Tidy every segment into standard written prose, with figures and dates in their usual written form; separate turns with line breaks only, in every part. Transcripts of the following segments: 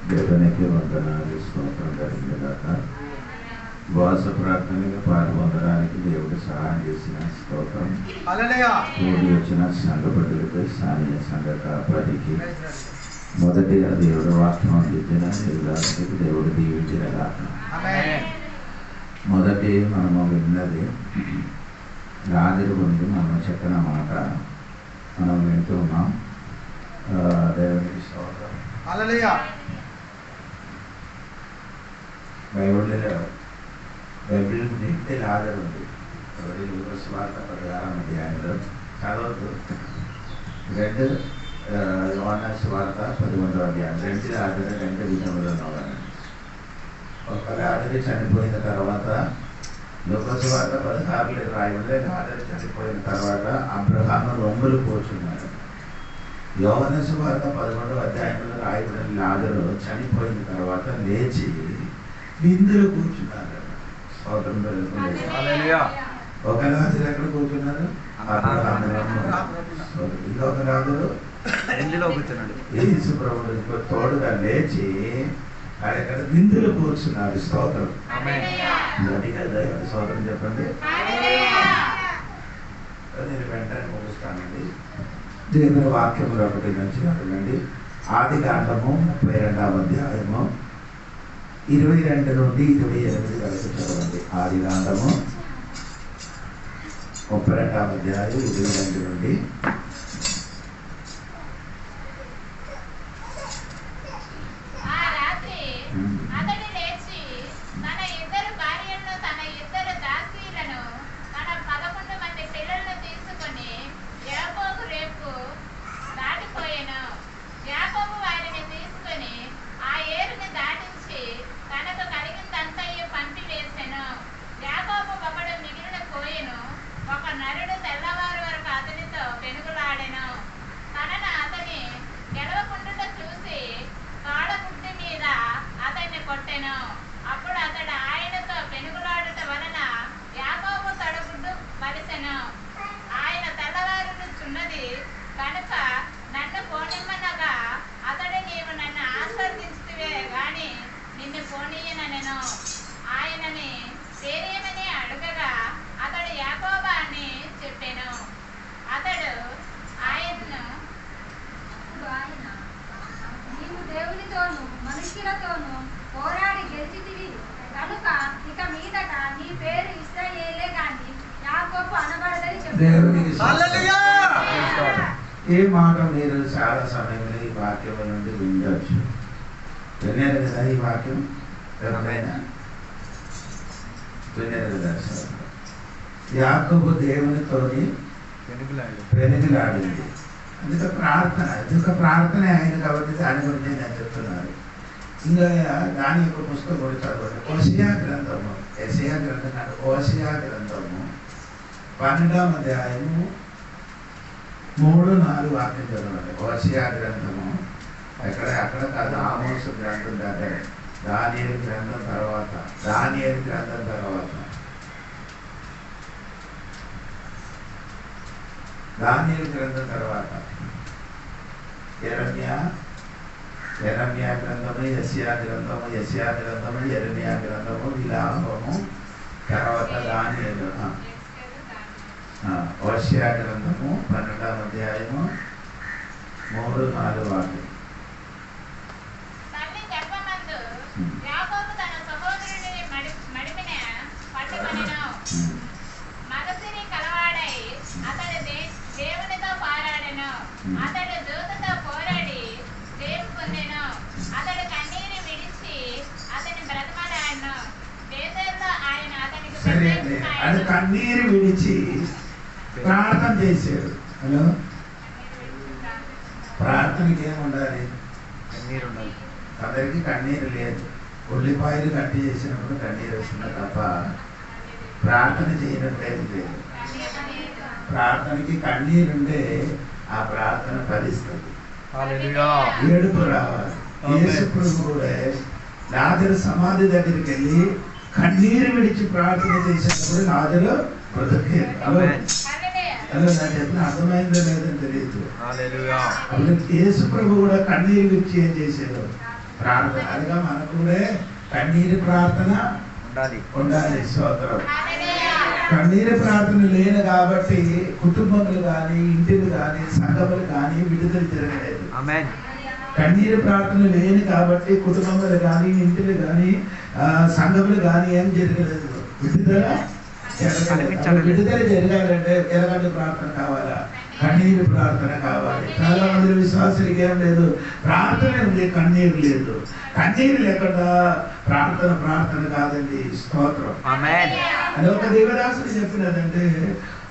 దేవునికి వందనాలు స్తోత్రం కలిగిన గాక. ఉపవాస ప్రార్థనగా పాల్గొనడానికి దేవుడు సహాయం చేసిన స్తోత్రం. కూడి వచ్చిన సంఘ బిడ్డలపై స్థానిక సంఘ కాపాడికి మొదటిగా దేవుడు వాక్యం అందించిన నిర్దానికి దేవుడు దీవించిన గాక. మొదటి మనము విన్నది రాజుల గురించి మనం చెప్పిన మాట మనం వింటూ ఉన్నాం. దేవునికి స్తోత్రం. బైబిల్ నింటే లాజరు ఉంది. స్వార్థ 16వ అధ్యాయంలో చదవద్దు. 2 యోహాను సువార్త 11వ అధ్యాయం 2 లాజరు 2 విధములను. ఒక లాజరు చనిపోయిన తర్వాత లోకసువార్త 16లో రాయబడి లాజరు చనిపోయిన తర్వాత అబ్రహాము రొమ్ములు కూర్చున్నాడు. యోహాను సువార్త 11వ అధ్యాయంలో రాయబడిన లాజరు చనిపోయిన తర్వాత లేచి విందులు కూర్చున్నారు. ఒక రాజులు ఎక్కడ కూర్చున్నారు? ఇంకొక రాజులు యేసు ప్రభువుకు తోడుగా లేచి అక్కడ విందులు కూర్చున్నారు. స్తోత్రం. స్తోత్రం చెప్పండి. నేను వెంటనే ముగిస్తానండి. దేవుని వాక్యములు 1 నుంచి అడగండి. ఆదికాండము 32వ అధ్యాయము 22 నుండి 28 వరకు చదవండి. ఆదికాండము 32వ అధ్యాయం 22 నుండి ఏ మాట మీరు చాలా సమయంలో ఈ వాక్యం నుండి వినవచ్చు. విన్నారు కదా ఈ వాక్యం? ఎవరైనా విన్నారు కదా? యాకోబు దేవునితోని పెనుగులాడింది. అందుకే ప్రార్థన ఆయన కాబట్టి దాని గురించి నేను చెప్తున్నాను. ఇంకా దాని యొక్క పుస్తకం కూడా చదవండి. ఓషియా గ్రంథము, యెషయా గ్రంథం కాదు, ఓషియా గ్రంథము 12వ అధ్యాయము 3-4 వాక్యం చదవండి. ఓషియా గ్రంథము అక్కడ కాదు, ఆమోసు గ్రంథం దగ్గర, దానియేలు గ్రంథం తర్వాత యెరెమీయా గ్రంథము, యెషయా గ్రంథము, యెరెమీయా గ్రంథము, విలాపము, తర్వాత దానియేలు. ఓషియా గ్రంథము 12వ అధ్యాయము 3-4 వాక్యం. అది కన్నీరు విడిచి ప్రార్థన చేశాడు. హలో, ప్రార్థనకి ఏముండాలి? కన్నీరు ఉండాలి. అందరికీ కన్నీరు లేదు. ఉల్లిపాయలు కట్టి చేసినప్పుడు కన్నీరు వస్తుంది తప్ప ప్రార్థన చేయనట్లేదు లేదు. ప్రార్థనకి కన్నీరుంటే ఆ ప్రార్థన ఫలిస్తుంది. ఏడుపు రావాలి. యేసు ప్రభువే లాజరు సమాధి దగ్గరికి వెళ్ళి కన్నీరు విడిచి ప్రార్థన చేసినప్పుడు లాజరు బ్రతికేడు. నాకు చెప్పిన అర్థమైందో లేదని తెలియదు. యేసు ప్రభు కూడా కన్నీరు విడిచి ఏం చేశాడు? ప్రార్థన అనగా మనకు కూడా కన్నీరు ప్రార్థన ఉండాలి. స్తోత్రం. కన్నీరు ప్రార్థన లేని కాబట్టి కుటుంబములు కానీ ఇంటిలు కానీ సంఘములు కానీ విడుదల జరగలేదు. కన్నీరు ప్రార్థన లేని కాబట్టి కుటుంబములు కానీ ఇంటిలు కానీ సంఘములు కానీ ఏం జరగలేదు. విడుదల జరగాలంటే ఎలాంటి ప్రార్థన కావాలా? కన్నీరు ప్రార్థన కావాలి. చాలా మంది విశ్వాసులకి ఏం లేదు, ప్రార్థన ఉంది, కన్నీరు లేదు. కన్నీరు లేకుండా ప్రార్థన కాదండి. స్తోత్రం. అది ఒక దేవదాసుడు చెప్పినదంటే,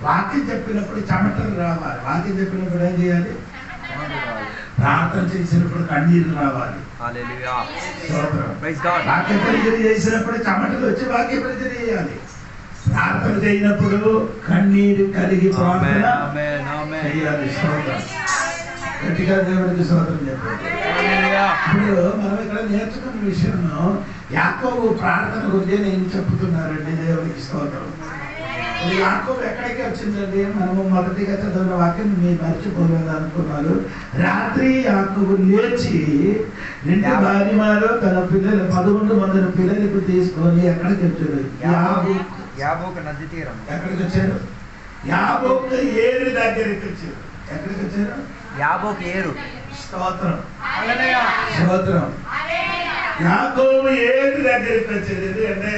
వాక్యం చెప్పినప్పుడు చెమటలు రావాలి. వాక్యం చెప్పినప్పుడు ఏం చేయాలి? ప్రార్థన చేసినప్పుడు కన్నీరు రావాలి. వాక్య పరిచయం చేసినప్పుడు చెమటలు వచ్చి వాక్య పరిచయం చేయాలి. ప్రార్థన చేయనప్పుడు కన్నీరు కలిగి ప్రార్థన చేయాలి. స్తోత్రం. గట్టిగా దేవుడికి స్తోత్రం చెప్పండి. ఇప్పుడు మనం ఇక్కడ నేర్చుకున్న విషయం యాకోబు ప్రార్థన గురించి నేను చెప్తున్నారండి. దేవుడికి స్తోత్రం. యాకోబు ఎక్కడికి వచ్చిందండి? మనము మొదటిగా చదివిన వాక్యం మీరు మర్చిపోలేదు అనుకున్నారు. రాత్రి యాకోబు లేచి 2 భార్యమారు తన పిల్లలు 11 మంది పిల్లలకు తీసుకొని ఎక్కడికి వచ్చాడు?
యాబోకు నది తీరం.
ఎక్కడికి వచ్చారు? యాబోకు ఏరు దగ్గరికి వచ్చారు. ఎక్కడికి వచ్చారు?
యాబోకు ఏరు.
స్తోత్రం. స్తోత్రం. యాకోబు ఏరు దగ్గరికి వచ్చారు. ఎందుకంటే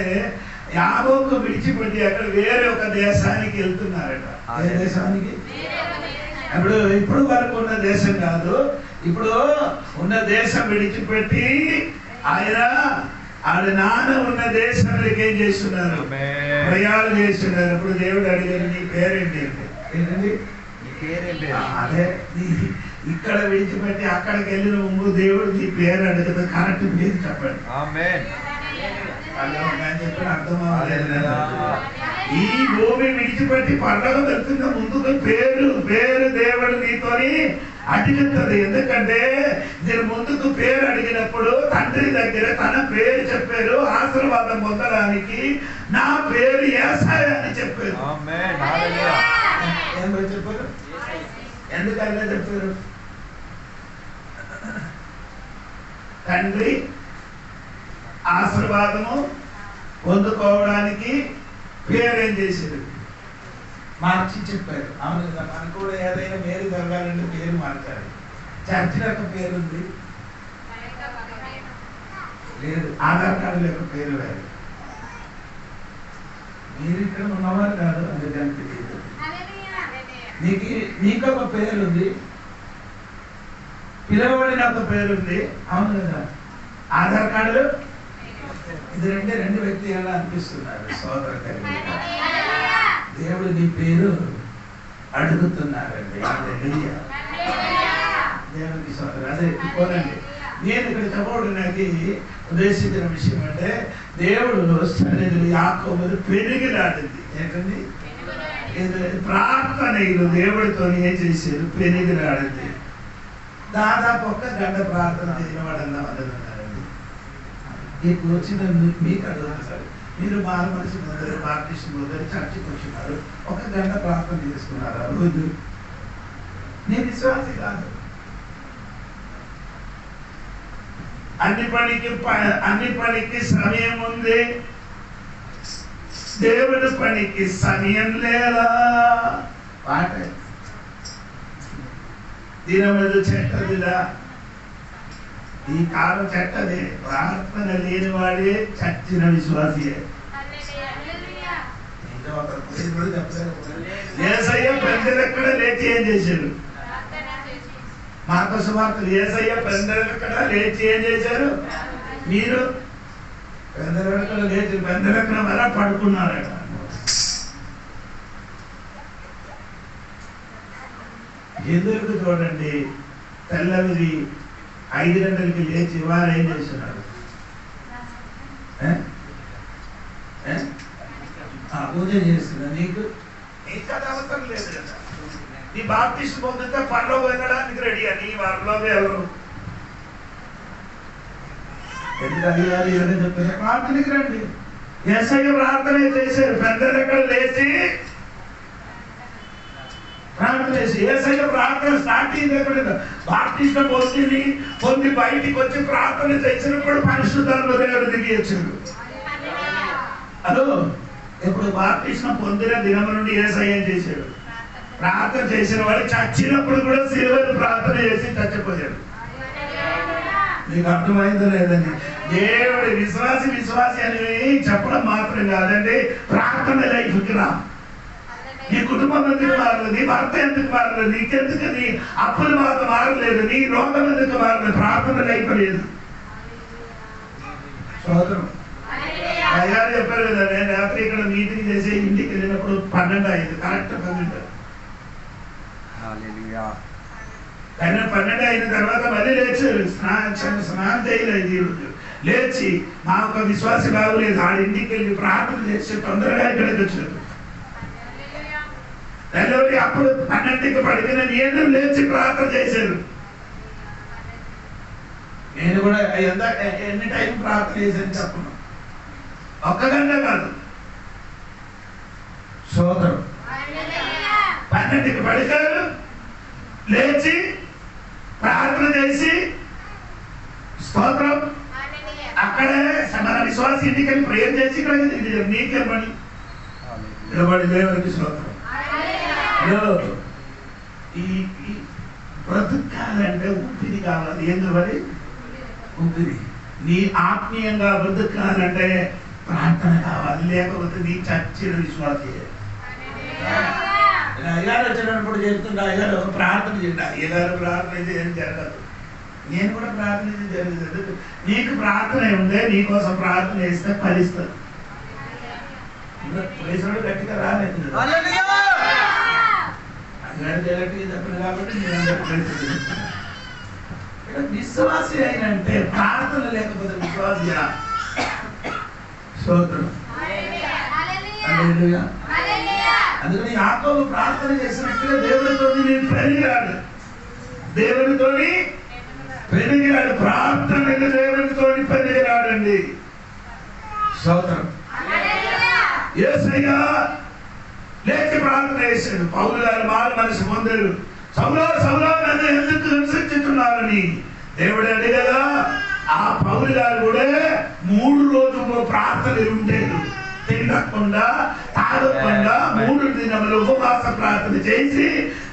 యాబోకు విడిచిపెట్టి అక్కడ వేరే ఒక దేశానికి వెళ్తున్నారట. ఏ దేశానికి? ఇప్పుడు వరకు ఉన్న దేశం కాదు, ఇప్పుడు ఉన్న దేశం విడిచిపెట్టి ఆడ నాన్న ఉన్న దేశానికి ఏం చేస్తున్నారు? ప్రయాణం చేస్తున్నారు. ఇప్పుడు దేవుడు అడిగారు, నీ పేరేంటి? ఏంటండి? అదే ఇక్కడ విడిచిపెట్టి అక్కడికి వెళ్ళిన ముందు దేవుడు నీ పేరు అడుగుతుంది. కరెక్ట్ పేరు చెప్పండి. చెప్పిన అర్థం ఈ భూమి విడిచిపెట్టి పండగ వెళ్తున్న ముందుకు పేరు దేవుడు నీతోని అడుగుతుంది. ఎందుకంటే నేను ముందుకు పేరు అడిగినప్పుడు తండ్రి దగ్గర తన పేరు చెప్పారు. ఆశీర్వాదం పొందడానికి నా పేరు యేసయ్య అని చెప్పారు. ఏమో చెప్పారు? ఎందుకన్నా చెప్పారు? తండ్రి ఆశీర్వాదము పొందుకోవడానికి పేరేం చేశారు? మార్చి చెప్పారు. అవును కదా, మనకు కూడా ఏదైనా మేలు జరగాలంటే పేరు మార్చాలి. చర్చిలో ఒక పేరు ఉంది లేదు, ఆధార్ కార్డు యొక్క పేరు వేరు. మీరు ఇక్కడ ఉన్నవారు కాదు, అందుకని తెలియదు. నీకొక పేరు ఉంది, పిలవబడిన ఒక పేరు ఉంది. అవును కదా, ఆధార్ కార్డు ఇది రెండు వ్యక్తి ఎలా అనిపిస్తున్నారు? సోదర కలిగి దేవుడు నీ పేరు అడుగుతున్నారండి. దేవుడికి సోదరు. అదే పోనండి. నేను ఇక్కడ చెప్పడానికి ఉద్దేశించిన విషయం అంటే, దేవుడు సన్నిధిలో యాకోబును పెనుగులాడింది. ఏంటండి? ప్రార్థన దేవుడితో ఏం చేశారు? పెనుగులాడింది. దాదాపు 1 గంట ప్రార్థన చేసిన వాడన్నా ఉన్నారండి. ఇప్పుడు వచ్చిన మీకు అడుగుతున్నారు, మీరు మారుమనిషి మొదలు బాప్టిస్ట్ మొదలు చర్చికి వచ్చినారు, 1 గంట ప్రార్థన చేసుకున్నారా రోజు? నేను విశ్వాసి కాదు. అన్ని పనికి సమయం ఉంది, దేవుడి పనికి సమయం లేదా? పాట దినమదు చెట్టదిలా, ఈ కాలం చెట్టదే. ప్రార్థన లేని వాడే చచ్చిన విశ్వాసియే. యేసయ్య పెద్దలెక్కడ లేచి ఏం చేశారు? మార్కు సువార్తలు యేసయ్య పెద్దలెక్కడ లేచి ఏం చేశారు? మీరు పెద్దలెక్కడ లేచి పెద్దలెక్కడ మళ్ళా పడుకున్నారట. ఎందుకు చూడండి, తెల్లవిది 5 గంటలకి లేచి వారు ఏం చేస్తున్నారు? పూజ చేస్తున్నారు. నీకు అవసరం లేదు కదా. నీ బాప్టిస్ట్ పొందితే పనిలో వెళ్ళడానికి రెడీ అని వారిలో ఎవరు? ఎందుకు చెప్పారు? ప్రార్థనకి రండి. యేసయ్య ప్రార్థన చేశారు. పెద్దలు ఎక్కడ లేచి ప్రార్థన చేసి యేసయ్య ప్రార్థన ప్రార్థన స్టార్ట్ అయింది ఎక్కడ? బాప్టిజం పొంది బయటికి వచ్చి ప్రార్థన చేసినప్పుడు పరిశుద్ధాత్మ దేవుడు దిగి వచ్చాడు. అదో ఇప్పుడు బాప్టిజం పొందిన దినం నుండి యేసయ్య చేశాడు, ప్రార్థన చేసిన వాడు చచ్చినప్పుడు కూడా సిలువను ప్రార్థన చేసి చచ్చిపోయాడు. నీకు అర్థమైందో లేదండి? దేవుడి విశ్వాసి అని చెప్పడం మాత్రం కాదండి, ప్రార్థన లైఫ్కి రా. నీ కుటుంబం ఎందుకు మారలేదు, నీ భర్త ఎందుకు మారలేదు, నీకెందుకు నీ అప్పులు మాత్రం మారలేదు, నీ రోగం ఎందుకు మారలేదు? ప్రార్థన లైఫ్ లేదు. సోదరం అయ్యారు చెప్పారు కదా, నేను రాత్రి ఇక్కడ మీటింగ్ చేసి ఇంటికి వెళ్ళినప్పుడు 12 అయింది, కరెక్ట్ 12. కానీ 12 అయిన తర్వాత మళ్ళీ లేచారు, స్నానం చేయలేదు. ఈరోజు లేచి మా ఒక విశ్వాసి బాగులేదు, ఆడి ఇంటికి వెళ్ళి ప్రార్థన చేసి తొందరగా ఇక్కడికి వచ్చారు. తెల్లవారి అప్పుడు 12కి పడిపోయిన నేను లేచి ప్రార్థన చేశాను. నేను కూడా ఎన్ని టైం ప్రార్థన చేశాను చెప్పను, 1 గంట కాదు. సోదరు 12కి పడిపోయారు, లేచి ప్రార్థన చేసి స్తోత్రం అక్కడే మన విశ్వాస ఇంటికి ప్రేయర్ చేసి ఇక్కడ నీకేమని నిలబడి దేవుడికి స్తోత్రం. ఈ బ్రతుకాలంటే ఊపిరి కావాలి. ఏం కావాలి? ఊపిరి. నీ ఆత్మీయంగా బ్రతుకాలంటే ప్రార్థన కావాలి, లేకపోతే నీ చచ్చిన విశ్వాసే. అయ్యారు వచ్చినప్పుడు చెప్తుంటే అయ్యారు ప్రార్థన చేయండి, అయ్యగారు ప్రార్థన చేయని జరగదు. నేను కూడా ప్రార్థన చేసి జరగదు. నీకు ప్రార్థన ఉందే, నీకోసం ప్రార్థన చేస్తే ఫలిస్తుంది. పోలీసులు గట్టిగా రాలేదు కాబట్టి విశ్వాసి అయినంటే ప్రార్థన లేకపోతే విశ్వాసి. సోదరుడు అందుకని యాకోబు ప్రార్థన చేసినట్టుగా దేవుడితో నేను పెరిగాడు, దేవుడితో పెరిగాడు, ప్రార్థన దేవుడితో పెరిగాడండి. సోదరం యేసయ్య లేచి ప్రార్థన చేశాడు. పౌలు గారు మారు మనసు పొందారు. సౌలా నన్ను ఎందుకు హింసించుతున్నారని దేవుడు అడిగదా, ఆ పౌలు గారు కూడా 3 రోజులు ప్రార్థనలు ఉండేది. తినకుండా తాగకుండా 3 దినములు ఉపవాస ప్రార్థన చేసి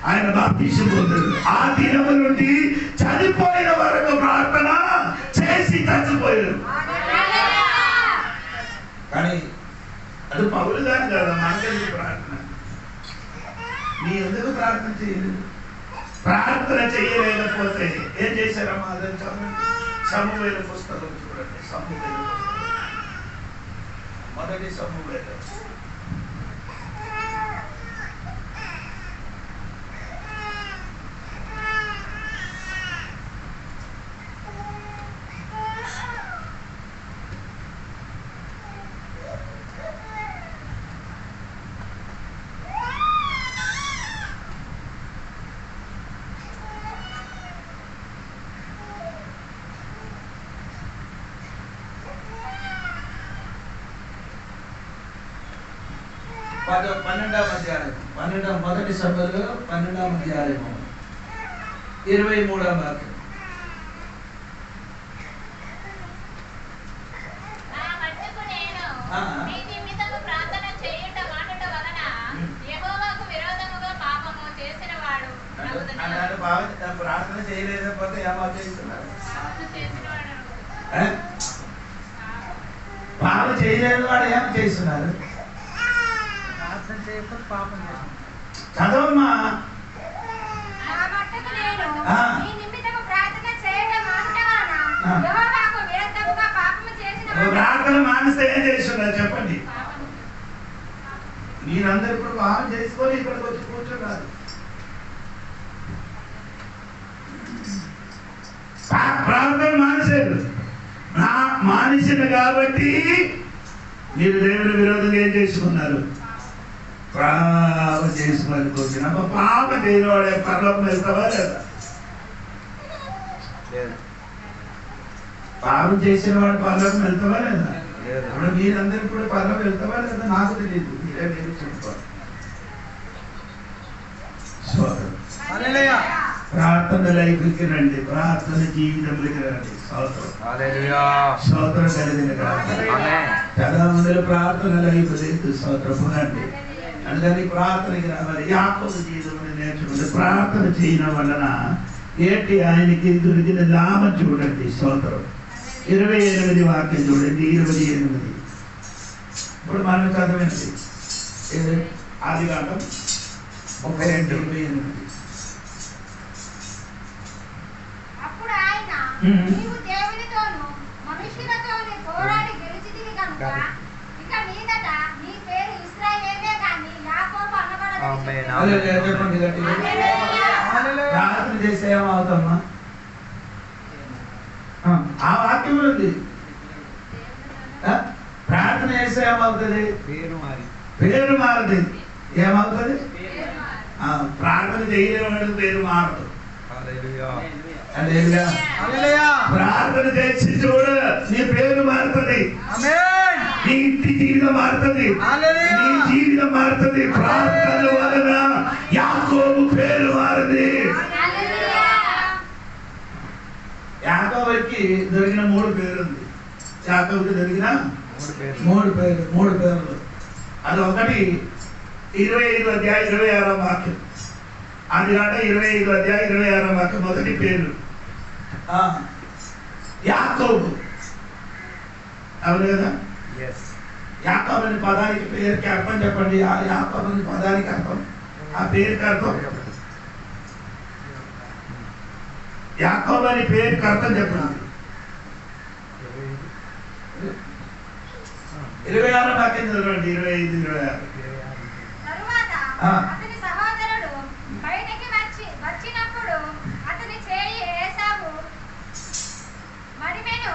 ఆయన బాప్తిసం పొందారు. ఆ దినము నుండి చనిపోయిన వరకు ప్రార్థన చేసి చచ్చిపోయారు. కానీ అది పౌలు గారు కదా, మనకెందుకు ప్రార్థన? నీ ఎందుకు ప్రార్థన చేయలేదు? ప్రార్థన చేయలేకపోతే ఏం చేశారమ్మా? అదని చదవండి. సమూయేలు పుస్తకం చూడండి. సమూయేలు మొదటి సమూయేలు మొదటి సభలో 12వ అధ్యాయము 23వ వాక్యం. ప్రార్థన చేయలేకపోతే ఏమో చేస్తున్నారు, పాపం చేయలేని వాడు ఏమో చేస్తున్నారు. చదవమ్మా. ప్రార్థన మానేస్తే ఏం చేస్తున్నారు చెప్పండి? మీరందరూ ఇప్పుడు పాపం చేసుకొని ఇక్కడికి వచ్చి కూర్చోరాదు. ప్రార్థన మానేశారు. మానేసింది కాబట్టి మీరు దేవుని విరోధంగా ఏం చేసుకున్నారు? పాపం చేసుకొని కూర్చున్నా. పాపం చేయని వాడే పరలోకం వెళ్తావా లేదా? పాపం చేసిన వాడు పరలోకం వెళ్తావా లేదా? ఇప్పుడు మీరందరూ కూడా పరలోకం వెళ్తావా లేదా నాకు తెలియదు, మీరే నేను చెప్పుకోవాలి.
హల్లెలూయా.
ప్రార్థన లైఫ్కి రండి, ప్రార్థన జీవితంలోకి రండి. స్తోత్రం.
హల్లెలూయా.
స్తోత్రం కలిగిన కాదు.
ఆమేన్.
చాలా మంది ప్రార్థన లైఫ్ లేదు. స్తోత్రం రండి. అందుకని ప్రార్థనకి రావాలి. యాకోబు జీవితంలో నేర్చుకుంటే ప్రార్థన చేయడం వలన ఏంటి ఆయనకి దొరికిన లాభం చూడండి. స్తోత్రం. 28 వాక్యం చూడండి. 28 ఇప్పుడు మనం చదవండి. ఆదికాండం 32:28.
అప్పుడు ఆయన నీవు దేవునితోను మనుషులతోను పోరాడి గెలిచితివి కనుక ఇక మీదట నీ పేరు ఇశ్రాయేలే గాని యాకోబు అనబడదు.
ఆమేన్.
ప్రార్థన చేస్తే ఏమవుతామా? ఆ వాక్యం ఉంది. ప్రార్థన చేస్తే ఏమవుతుంది? పేరు మారుతుంది. ఏమవుతుంది? ప్రార్థన చేయలేవాడు పేరు మారదు. ప్రార్థన చేసి చూడు, నీ పేరు మారుతుంది. నీ ఇంటి జీవితం మారుతుంది. నీ జీవితం మారుతుంది. ప్రార్థన వలన యాకోబు పేరు మారుతుంది. యాకోబుకి దొరికిన 3 పేరు ఉంది. యాకోబుకి దొరికిన 3 పేర్లు. అది ఒకటి 25 అధ్యాయం 26వ వాక్యం. అది కాక 25 అధ్యాయం 26వ వాక్యం. మొదటి పేరు యాకోబు. అవును కదా? యాకోబు అనే పదానికి పేరుకి అర్థం చెప్పండి. ఆ యాకోబు అనే పదానికి అర్థం, ఆ పేరుకి అర్థం. యాకోబు అనే పేరుకి అర్థం చెప్పండి. 26వ వాక్యం చదవండి. 25, 26.
తరువాత అతని సహోదరుడు బయటికి వచ్చినప్పుడు అతని చేయి ఏసావు మడిమెను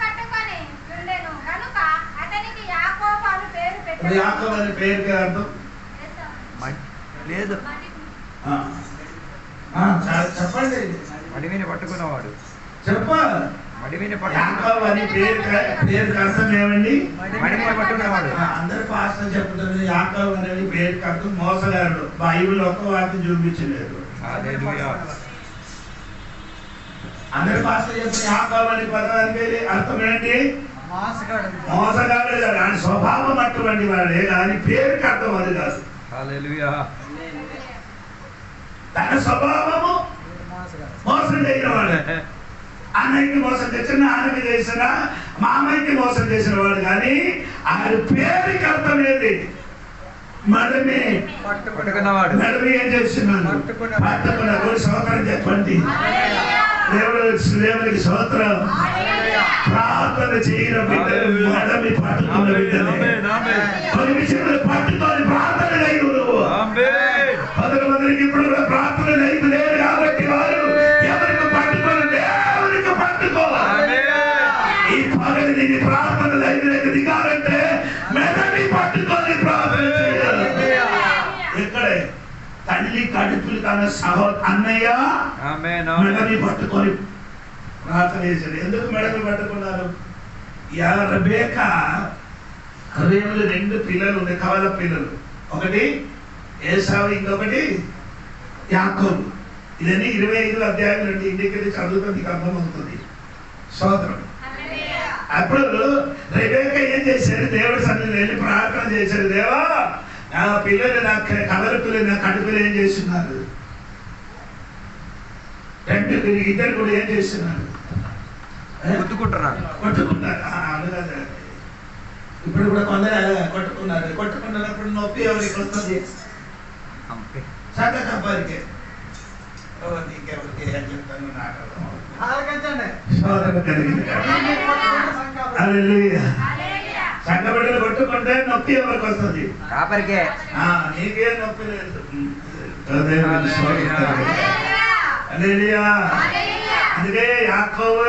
పట్టుకొని ఉండెను కనుక అతనికి యాకోబు అని పేరు పెట్టారు.
యాకోబు అనే పేరుకి అర్థం
లేదు.
చెప్పండి.
మడిమిని పట్టుకున్నవాడు.
చెప్ప.
మడిమిని
యాకోబు అనే పేరుకి అర్థం ఏమండి?
మడిమిని పట్టుకున్నవాడు.
అందరు పాస్టర్ చెప్తున్నారు యాకోబు అనేది పేరుకి అర్థం మోసగాడు. బైబిల్ ఒక్క వాక్యం చూపించలేదు. అందరు పాస్టర్ చెప్పిన యాకోబు అనే పదానికి అర్థం ఏంటి? మోసగాడు. ఆయన స్వభావం అటువంటి వాడే కానీ పేరుకి అర్థం అది కాదు. తన స్వభావము మోసం చేయన వాడు. అన్నయ్యకి మోసం చేసిన, నాన్నకి చేసిన, మామయ్యకి మోసం చేసిన వాడు కానీ ఆయన పేరుకి అర్థం ఏది? మడమి
పట్టుకున్నవాడు.
మడమి ఏం చేస్తున్నాడు? పట్టుకున్నాడు. స్తోత్రం చెప్పండి. దేవుడికి స్తోత్రం. ప్రార్థన చేయన బిడ్డలు మడమి పట్టుకున్న బిడ్డలే. కొన్ని విషయంలో పట్టుకొని ప్రార్థన లేదు. నువ్వు 10 మందికి ఇప్పుడు ప్రార్థన లేదు లేదు కాబట్టి వారు ఎవరికి పట్టుకొని దేవునికి పట్టుకోవాలి. ఈ పగలు దీని ప్రార్థన లేదు దిగాలంటే మెడని పట్టుకొని ప్రార్థన చేయాలి. ఇక్కడే తల్లి కడుపులు తన అన్నయ్య మెడని పట్టుకొని ప్రార్థన చేశాడు. ఎందుకు మెడని పట్టుకున్నారు? రెబెకా 2 పిల్లలు ఉంది, కవల పిల్లలు. ఒకటి ఏసావు, ఇంకొకటి యాకోబు. ఇదని 25 అధ్యాయం నుండి ఇంటికి చదువుతుంది, నీకు అర్థమవుతుంది. స్తోత్రం. అప్పుడు రెబెకా ఏం చేశారు? దేవుడి సన్నిధిలో వెళ్ళి ప్రార్థన చేశారు. దేవా, నా పిల్లలు, నా కవల పిల్లలు, నా కడుపులు ఏం చేస్తున్నారు? 2 కూడా ఏం చేస్తున్నారు?
కొట్టుకుంటున్నారు.
ఇప్పుడు కూడా కొందరు కొట్టుకున్నారు. కొట్టుకున్నప్పుడు నొప్పి ఎవరికి వస్తుంది? చక్కపరికే. నీకెవరికి ఏం చెప్తాను నాకు సంఘబిడ్డలు కొట్టుకుంటే నొప్పి ఎవరికి వస్తుంది?
కాపరికే.
నీకేం నొప్పి లేదు. అందుకే యాకోబు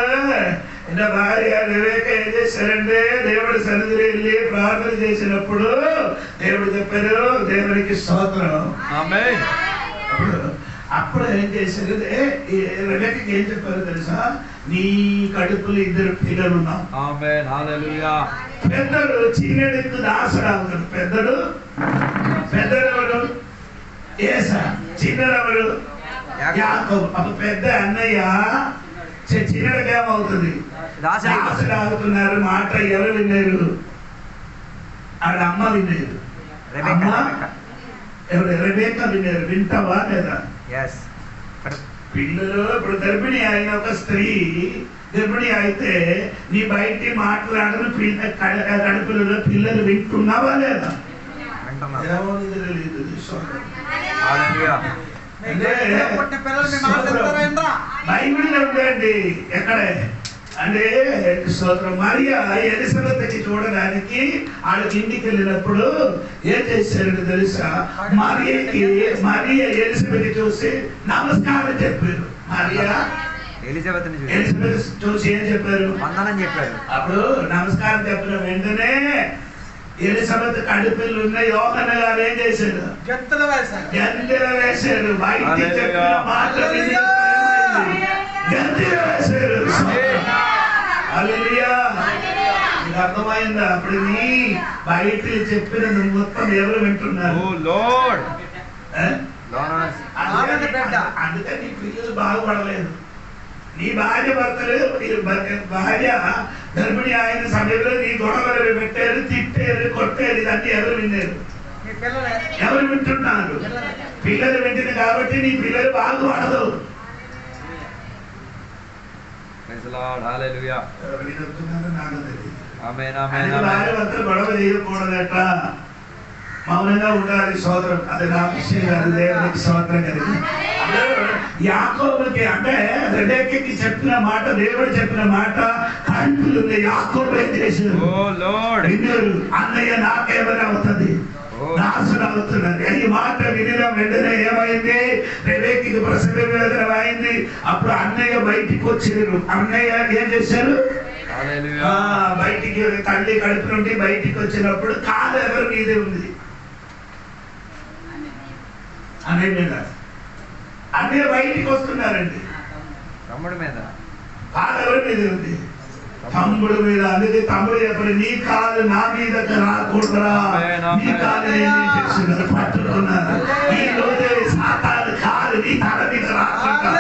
నా భార్య రెబెకా ఏం చేశారంటే దేవుడి సన్నిధిలో వెళ్ళి ప్రార్థన చేసినప్పుడు దేవుడు చెప్పారు, దేవునికి స్తోత్రం. అప్పుడు ఏం చేశారు? రెబెకాకి ఏం చెప్పారు తెలుసా? నీ కడుపులు 2 పిల్లలు ఉన్నావు. పెద్దడు చీనెడెత్తు దాసడా ఉన్నాడు. పెద్దడు ఏసా. చిన్నవాడు యాకోబు. అప్పుడు పెద్ద అన్నయ్య చిన్నడికి ఏమవుతుంది? దాసుడు ఆగుతున్నారు. మాట ఎవరు విన్నారు? ఆవిడ అమ్మ విన్నారు. అమ్మ ఎవరు? రెబెక్కా విన్నారు. వింటావా లేదా? పిల్లలు ఇప్పుడు గర్భిణి అయిన ఒక స్త్రీ గర్భిణి అయితే నీ బయటి మాట్లాడరు. కడుపులలో పిల్లలు వింటున్నావా లేదా? బైబిల్ ఉందండి. ఎక్కడే అంటే మరియా ఎలిజబెత్కి చూడడానికి వాళ్ళకి ఇంటికి వెళ్ళినప్పుడు ఏం చేశారు తెలుసా? మరియా ఎలిజబెత్ చూసి నమస్కారం చెప్పారు. మరియా ఎలిజబెత్ చూసి ఏం చెప్పారు? వందనం చెప్పారు. అప్పుడు నమస్కారం చెప్పిన వెంటనే ఎలిజబెత్ కడుపులు ఉన్న యోహన్న గారు ఏం చేశారు? గంటలు వేశారు. బయటికి చెప్పిన మాట గంటలు వేశారు. అర్థమైందా? అప్పుడు నీ బయట చెప్పిన మొత్తం ఎవరు వింటున్నారు? అందుకే నీ పిల్లలు బాగుపడలేదు. నీ భార్య భర్తలు భార్య గర్భిణి ఆయన సమయంలో నీ గొడవలు పెట్టారు, తిట్టారు, కొట్టారు. ఇదంతా ఎవరు విన్నారు? ఎవరు వింటున్నారు? పిల్లలు వింటుంది కాబట్టి నీ పిల్లలు బాగుపడదు. గొడవ చేయకూడదట, మౌనంగా ఉండాలి. సోదరం అది నా విషయం కాదు, దేవునికి స్తోత్రం కలిగి. యాకోబుకి అంటే రెబెక్కకి చెప్పిన మాట, దేవుడు చెప్పిన మాట కంటులు యాకోబు ఏం చేశారు? విన్నారు. అన్నయ్య నాకేమైనా అవుతుంది, దాసుడు అవుతున్నది. ఈ మాట వినిన వెంటనే ఏమైంది? రెబెక్కకి ప్రసవ వేదన అయింది. అప్పుడు అన్నయ్య బయటికి వచ్చారు. అన్నయ్య ఏం చేశారు? బయటికి తల్లి కడుపు నుండి బయటికి వచ్చినప్పుడు కాలు ఎవరి మీదే ఉంది? అన్నయ్య మీద. అన్నయ్య బయటికి వస్తున్నారండి. తమ్ముడు మీద కాలు ఎవరి మీద ఉంది? తమ్ముడు మీద. అందుకే తమ్ముడు చెప్పండి, నీ కాలు నా మీదకి రాకూడదురా, నీ కాలు ఏం చేస్తున్నారు? పట్టుకున్నారు. ఈ రోజే సాతాను కాలు నీ తల మీద రాకుండా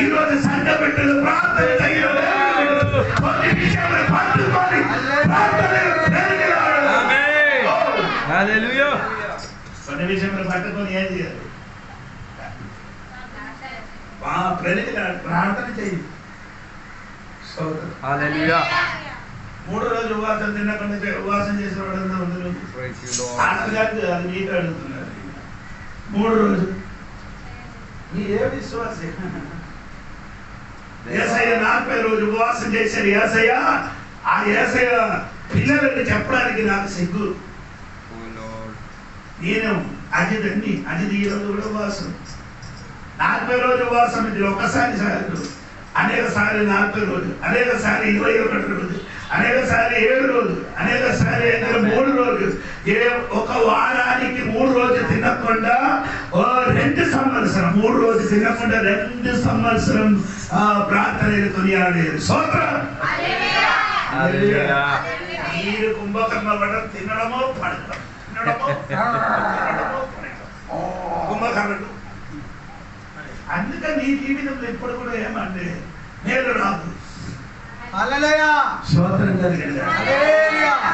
ఈ రోజు సంఘ బిడ్డలు ప్రార్థన చేయలేదు. కొన్ని విషయాలు పట్టుకొని కొన్ని విషయంలో పట్టుకొని ఏం చేయాలి? ప్రార్థన చేయి. 3 రోజులు ఉపవాసం తినకుండా ఉపవాసం చేసేవాడు అది మీకు అడుగుతున్నారు. 3 రోజులు మీ ఏ విశ్వాసం? యేసయ్య 40 రోజులు ఉపవాసం చేశారు. యేసయ్య ఆ యేసయ్య పిల్లలని చెప్పడానికి నాకు సిగ్గు. నేను అజిత్ ఈ రోజు కూడా ఉపవాసం. 40 రోజులు ఉపవాసం. ఒకసారి సార్లు అనేక సార్లు 40 రోజులు, అనేక సార్లు 21 రోజులు, అనేక సార్లు 7 రోజులు, అనేక సార్లు 3 రోజులు. ఒక వారానికి 3 రోజులు తినకుండా 2 సంవత్సరం 3 రోజులు తినకుండా 2 సంవత్సరం ప్రార్థనలు కొనియాడారు. స్తోత్రం. మీరు కుంభకర్ణ పడడం తినడమో పడడం, కుంభకర్ణుడు. అందుకని నీ జీవితంలో ఎప్పుడు కూడా ఏమంటే నేను రాదు.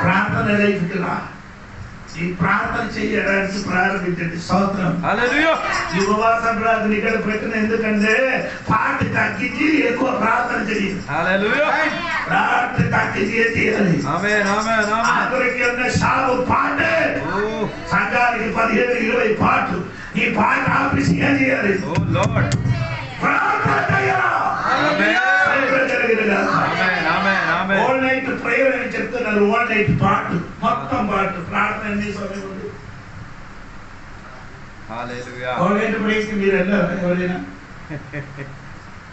ప్రార్థన రైతులా ఈ ప్రార్థన చేయడానికి ప్రారంభించండి. స్తోత్రం. ఈ ఉపవాసం ప్రార్థన ఇక్కడ పెట్టిన ఎందుకంటే పాట తగ్గించి ఎక్కువ ప్రార్థన చేయాలి. ప్రార్థన తగ్గించి ఏం చేయాలి? ఆఖరికి ఉన్న సాగు పాటే సంఘానికి 15-20 పాటలు. ఈ పాట ఆఫీస్ ఏం చేయాలి? ప్రార్థన చేయాలి. ఆల్ నైట్ ప్రేయర్ అని చెప్తున్నారు. ఆల్ నైట్ పాటు, మొత్తం పాటు ప్రార్థన ఎన్ని సమయం ఉంది? ఆల్ నైట్ ప్రేయర్కి మీరు వెళ్ళారా? ఎవరైనా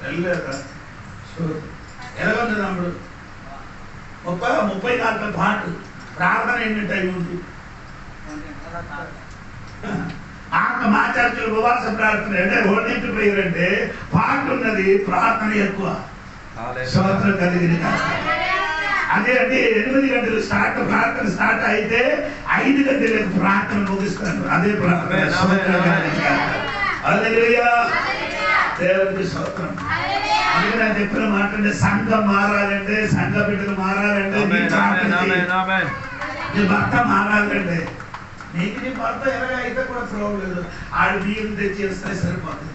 వెళ్ళారా? ఎలా ఉంది తమ్ముడు? 30-40 పాటు ప్రార్థన ఎన్ని టైం ఉంది? మా చర్చలు ఉపవాస ప్రార్థన అంటే ఆల్ నైట్ ప్రేయర్ అంటే పాటు ఉన్నది, ప్రార్థన ఎక్కువ. స్తోత్రం కలిగిన అదే అంటే 8 గంటలు ప్రార్థన స్టార్ట్ అయితే 5 గంటలకు ప్రార్థన ముగిస్తాను. అదే ప్రార్థన. హల్లెలూయా, దేవునికి స్తోత్రం. అందుకే నేను చెప్పిన మాట అంటే సంఘం మారాలంటే, సంఘ బిడ్డలు మారాలంటే, నీ భర్త మారాలంటే, నీకు నీ భర్త ఎలాగ అయితే కూడా ప్రాబ్లం లేదు. ఆడు బియ్యం తెచ్చి ఇస్తే సరిపోతుంది,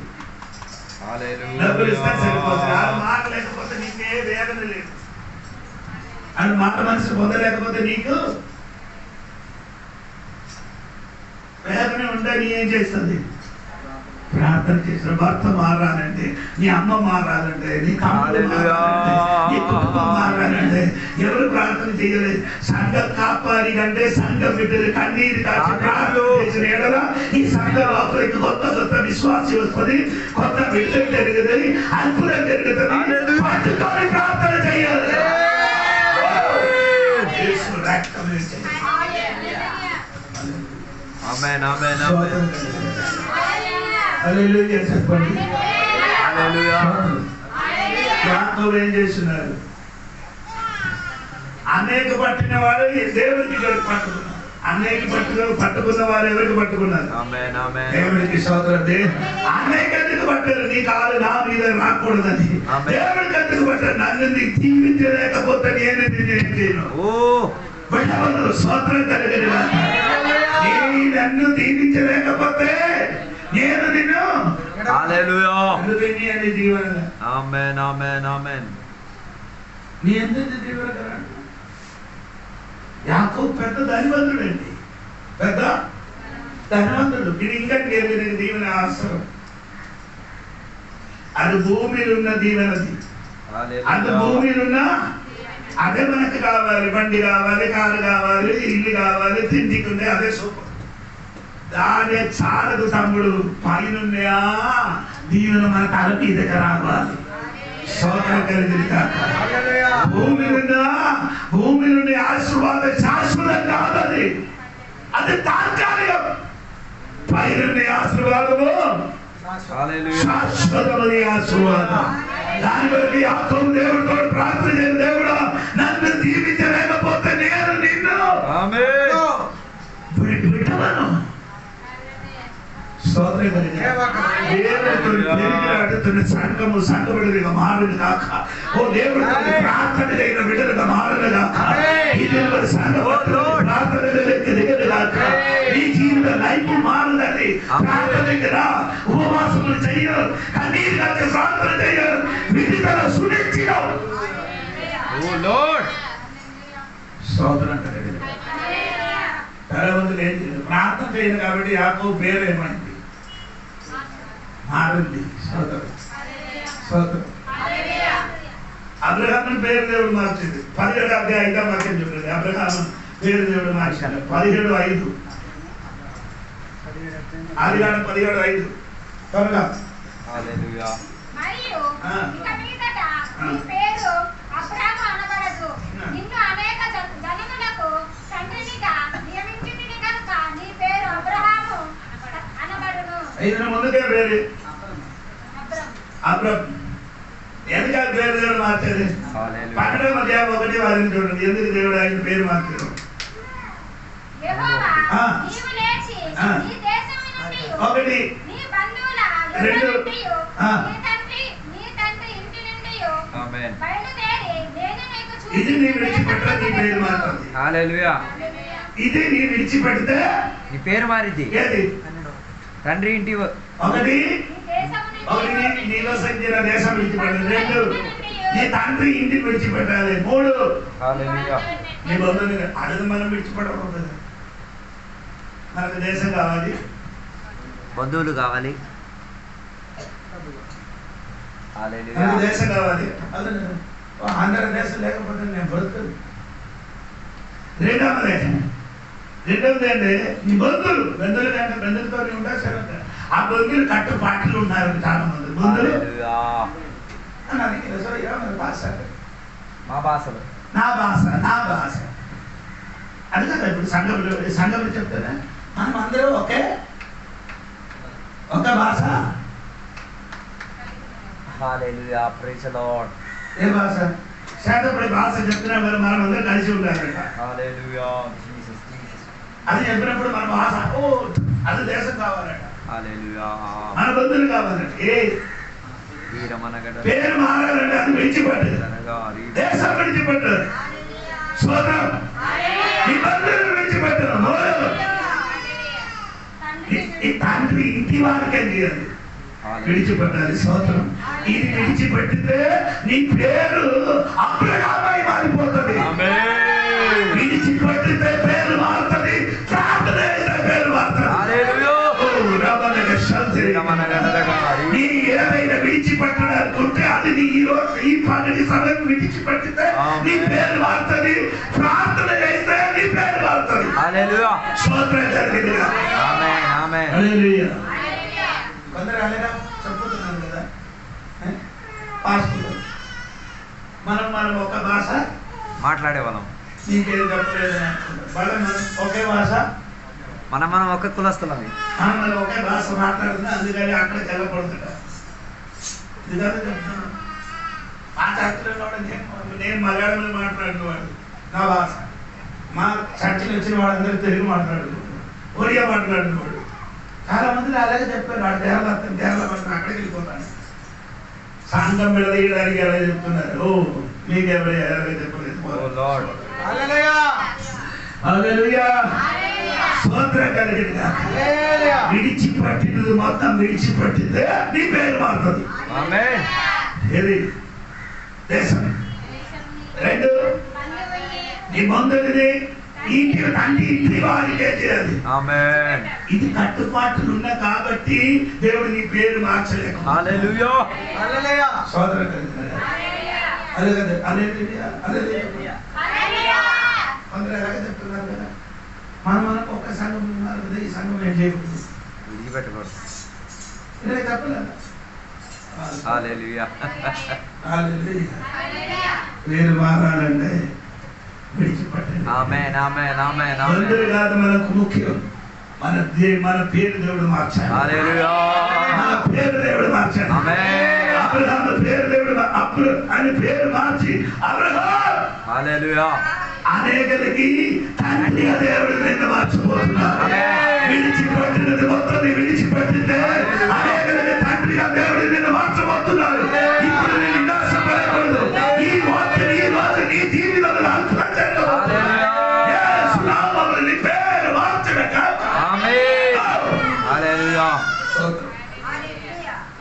డబ్బులు ఇస్తే సరిపోతుంది. ఆడు మారలేకపోతే నీకే వేదన లేదు. ఆడు మాట మనసు పొందలేకపోతే నీకు వేదన ఉంటే నీ ఏం చేస్తుంది? ప్రార్థన చేసిన భర్త మారాలంటే, నీ అమ్మ మారాలంటే, నీ తమ్ముడు మారాలంటే, నీ కుటుంబం మారాలంటే ఎవరు ప్రార్థన చేయలేదు? సంఘ కాపారి కంటే సంఘ బిడ్డలు కన్నీరు కాచి ప్రార్థన చేసిన ఎడల ఈ సంఘ లోపలికి కొత్త కొత్త విశ్వాసం వస్తుంది, కొత్త విడుదల జరుగుతుంది, అద్భుతం జరుగుతుంది. పట్టుకొని ప్రార్థన చేయాలి.
ఆమేన్ ఆమేన్ ఆమేన్.
హల్లెలూయా చెప్పండి.
హల్లెలూయా.
యాకోబు ఏం చేస్తున్నారు? అనేక పట్టిన వారు దేవుడికి పట్టుకున్నారు. అనేక పట్టుకున్న వారు ఎవరికి పట్టుకున్నారు?
ఆమేన్ ఆమేన్.
దేవుడికి స్తోత్రం. అనేక ఎందుకు పట్టారు? నీ కాలు నా మీద రాకూడదని. దేవుడికి ఎందుకు పట్టారు? నన్ను నీకు జీవించలేకపోతే నేను ఏం చేయను. స్తోత్రం కలిగిన నన్ను దీవించలేకపోతే నేను నిన్ను.
హల్లెలూయా.
నీ జీవన
ఆమేన్ ఆమేన్ ఆమేన్.
నీ ఎందుకు జీవన? యాకోబు పెద్ద ధనవంతుడండి, పెద్ద ధనవంతుడు. ఇది ఇంకా దీవెన అవసరం. అది భూమిలో ఉన్న దీవెనది. అది భూమిలో ఉన్న అదే మనకు కావాలి. బండి కావాలి, కారు కావాలి, ఇల్లు కావాలి, తిండికి అదే సూపర్. దాని చాలదు తమ్ముడు. పైన దీవెన మన తల మీదకి రావాలి. స్తోత్రం కలిగింది కాక. భూమి నుండి ఆశీర్వాదం శాశ్వతం కాదని, అది తాత్కాలికం. పైన ఆశీర్వాదము శాశ్వతమని ఆశీర్వాదం. దాని బట్టి యాకోబు దేవుడితో ప్రార్థన చేసిన, దేవుడా నన్ను దీవించలేకపోతే నేను నిన్ను విడవను. సంఘము సంఘబిడ్డలుగా మారును కాక. ఓ దేవుడు ప్రార్థన చేయన బిడ్డలుగా మారును కాక. ప్రార్థన దిగదు కాక. నీ జీవిత లైఫ్ మారుదని ప్రార్థన దగ్గర ఉపవాసములు చెయ్యరు, కన్నీరు కాక ప్రార్థన చెయ్యరు, విడుదల సునిశ్చితం. ప్రార్థన చేయను కాబట్టి యాకోబు పేరు ఏమైంది? మారింది. అబ్రహాము పేరు దేవుడు మార్చింది. 17వ అధ్యాయం 5వ వాక్యం చూడండి. అబ్రహాము పేరు దేవుడు మార్చాడు. 17:5. ఆదికాండం 17:5 త్వరగా.
మరియు ఇక మీదట నీ పేరు అబ్రహాము అనబడదు, నిన్ను అనేక జనములకు తండ్రినిగా నియమించితిని కనుక నీ పేరు అబ్రహాము అనబడును.
ఐదు ముందుకే పేరు అబ్రహాము. ఎందుకు ఆ పేరు దేవుడు మార్చాడు? 12వ అధ్యాయం 1 వారిని చూడండి. ఎందుకు దేవుడు ఆయన పేరు మార్చాడు?
యెహోవా నీవు లేచి నీ దేశము నుండి
ఒకటి,
నీ బంధువుల
రెండు,
నీ తండ్రి ఇంటి నుండి
ఆమేన్.
బయలుదేరి నేను నీకు
ఇది నీ విడిచిపెట్ట నీ పేరు మారుతుంది.
హల్లెలూయా.
ఇది నీ విడిచిపెడితే
నీ పేరు మారిద్ది.
ఏది?
తండ్రి ఇంటి
ఒకటి, నీలో సంచిన దేశం విడిచిపెట్టాలి. 2, నీ తండ్రి ఇంటిని విడిచిపెట్టాలి. 3,
హల్లెలూయా.
నీ బంధువులు అడుగు మనం విడిచిపెట్టకూడదు. మనకు దేశం కావాలి,
బంధువులు కావాలి.
మనకు దేశం కావాలి. ఆంధ్ర దేశం లేకపోతే నేను బతుకుదు. రెండవది అంటే నీ బంధువులు కంటే బంధువులతో ఉంటా సరే. ఆ బంధువులు కట్టుబాట్లు ఉన్నారు చాలా మంది బంధువులు. భాష
మా భాషలో
నా భాష అది కదా. ఇప్పుడు సంఘంలో చెప్తారా మనం అందరూ ఒక భాష.
హల్లెలూయా. Praise the Lord.
ఏ భాష?
శాతపడి భాష చెప్తున్నా మనం అందరూ కలిసి ఉండాలంట.
Hallelujah Jesus Jesus.
అది చెప్పినప్పుడు మన భాష అది దేశం కావాలంట.
హల్లెలూయా.
మన బంధువులు కావాలంట. పేరు మారాలంటే అది విడిచిపెట్టదు, దేశం విడిచిపెట్టదు, సోదరం నిబంధనలు విడిచిపెట్టదు. ఈ తండ్రి ఇంటి వారికే చేయాలి, విడిచిపెట్టాలి. సోదరం ఇది విడిచిపెట్టితే నీ పేరు అబ్రహామై మారిపోతుంది. విడిచిపెట్టితే పేరు మారుతుంది, ప్రార్థన పేరు మారుతుంది. నీ ఏదైనా విడిచిపెట్టడానుకుంటే అది నీ ఈ పని సమయం విడిచిపెట్టితే నీ పేరు మారుతుంది, ప్రార్థన చేస్తే నీ పేరు మారుతుంది. స్తోత్రం జరిగింది. కొందరు అలాగా చెప్పుతున్నాను కదా పాస్టర్, మనం ఒక భాష
మాట్లాడే వాళ్ళం,
నీకేం చెప్పలేదు వాళ్ళ మనం ఒకే భాష,
మనం ఒక కులస్తులం,
మనం ఒకే భాష మాట్లాడుతున్నా, అందుకని అక్కడ తెల్లపడుతుంటా. ఇదంతా చెప్తున్నాను. మా చర్చలో నేను మలయాళంలో మాట్లాడినవాడు నా భాష, మా చర్చలు వచ్చిన వాళ్ళందరూ తెలుగు మాట్లాడుతున్నాడు, ఒరియా మాట్లాడినవాడు. చాలా మంది అలాగే చెప్పారు, వాడు కేరళ పడుతున్నా అక్కడికి వెళ్ళిపోతాను. సంఘం విడదీయడానికి ఎలా చెప్తున్నారు, మీకు ఎలాగే చెప్పలేదు. విడిచిపట్టినది మొత్తం విడిచిపట్టితే నీ పేరు మారుతుంది. ఏది దేశం, రెండు నీ బంధువుని ఇంటి తండ్రి ఇంటి వారికే చేయాలి. ఇది కట్టుబాట్లు ఉన్నా కాబట్టి దేవుడు నీ పేరు మార్చలేక అందరూ ఎలాగ చెప్తున్నారు కదా, మనకు ఒక్క సంఘం ఉన్నారు కదా, ఈ సంఘం ఏం చేయకూడదు చెప్పలేదు. పేరు మారాలంటే విడిచిపట్టండి. అందరూ కాదు మనకు ముఖ్యం, మన పేరు దేవుడు మార్చాలి. మన పేరు దేవుడు మార్చాలి. అబ్రహాము పేరు దేవుడు అని పేరు మార్చి అబ్రహాం అనేకలకి తండ్రి దేవుడు నిన్ను మార్చిపోతున్నారు. విడిచిపెట్టినది మొత్తం విడిచిపెట్టితే అనేకలకి తండ్రి దేవుడు నిన్ను మార్చబోతున్నారు. ఇప్పుడు నేను వినాశపడకూడదు. ఈ వాక్యం ఈ రోజు నీ జీవితంలో పేరు మార్చడక.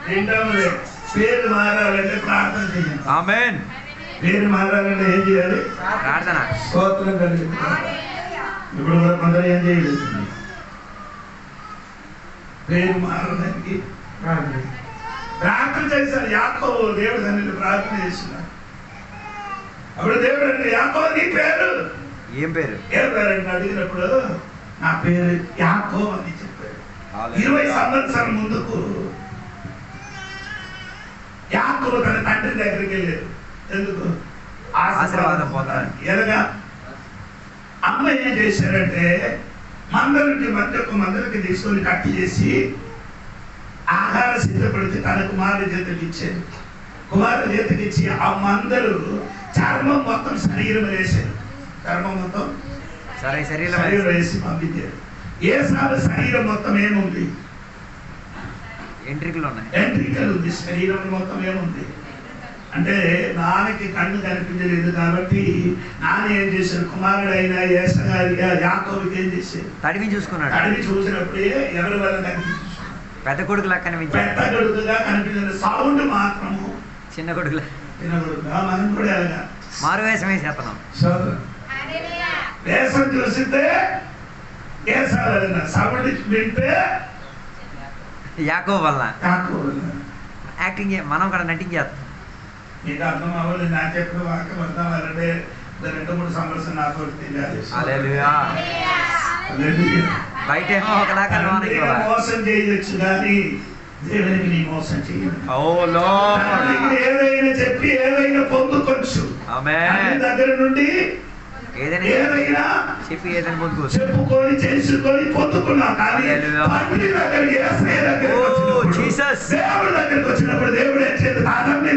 రెండవది పేరు మారాలంటే ప్రార్థన చేయాలి. ఆమేన్. పేరు మారాలంటే ఏం చేయాలి? ప్రార్థన. స్తోత్రం కలిగింది. ఇప్పుడు కొందరు ఏం చేయలేదు, పేరు మారడానికి ప్రార్థన చేశారు. యాకోబు దేవుడి సన్నిధిలో ప్రార్థన చేస్తున్నారు. అప్పుడు దేవుడు అంటే యాకోబు నీ పేరు ఏం పేరు అంటే అడిగినప్పుడు నా పేరు యాకోబు అని చెప్పారు. 20 సంవత్సరాల ముందుకు యాకోబు తన తండ్రి దగ్గరికి వెళ్ళారు. ఎందుకు? ఆశీర్వాదం పొందడానికి. ఎలాగా? అమ్మ ఏం చేశారంటే మందరికి తీసుకొని కట్టి చేసి ఆహారం సిద్ధపడితే తన కుమారుడి చేతికి ఇచ్చారు. కుమారుడి చేతికి ఇచ్చి ఆ మందరు చర్మం మొత్తం శరీరం వేశారు. చర్మం మొత్తం శరీరం వేసి పంపించారు. ఏసావు శరీరం మొత్తం ఏముంది? ఎంట్రికలు ఉంది. శరీరం మొత్తం ఏముంది అంటే నాన్నకి కన్ను కనిపించలేదు కాబట్టి నాన్న ఏం చేశారు, కుమారుడు అయిన యేసగారిగా యాకోబుకి ఏం చేశారు, తడివి చూసుకున్నాడు. తడివి చూసినప్పుడే ఎవరి వల్ల కనిపించారు? పెద్ద కొడుకులా కనిపించారు. పెద్ద కొడుకుగా కనిపించిన సౌండ్ మాత్రము చిన్న కొడుకులా. మనం కూడా అలాగా మారు వేషం వేసేస్తున్నాం. వేషం చూసితే సౌండ్ వింటే యాకోబు వల్ల యాక్టింగ్ మనం కూడా నటించేస్తాం. మీకు అర్థం అవ్వదు. నా చెప్పిన వాక్యం అర్థం అవ్వాలంటే 2-3 సంవత్సరం నాకు తెలియాలి. బయట మోసం చేయొచ్చు కానీ దేవునికి నీ మోసం చేయదు. ఏదైనా చెప్పి ఏదైనా పొందుకోవచ్చు. దగ్గర నుండి ఏదైనా చెప్పి ఏదైనా పొందుకోవచ్చు, చెప్పుకొని చేసుకొని పొందుకున్నాం. కానీ దేవుడి దగ్గరికి వచ్చినప్పుడు దేవుడు ఏం చేయదు,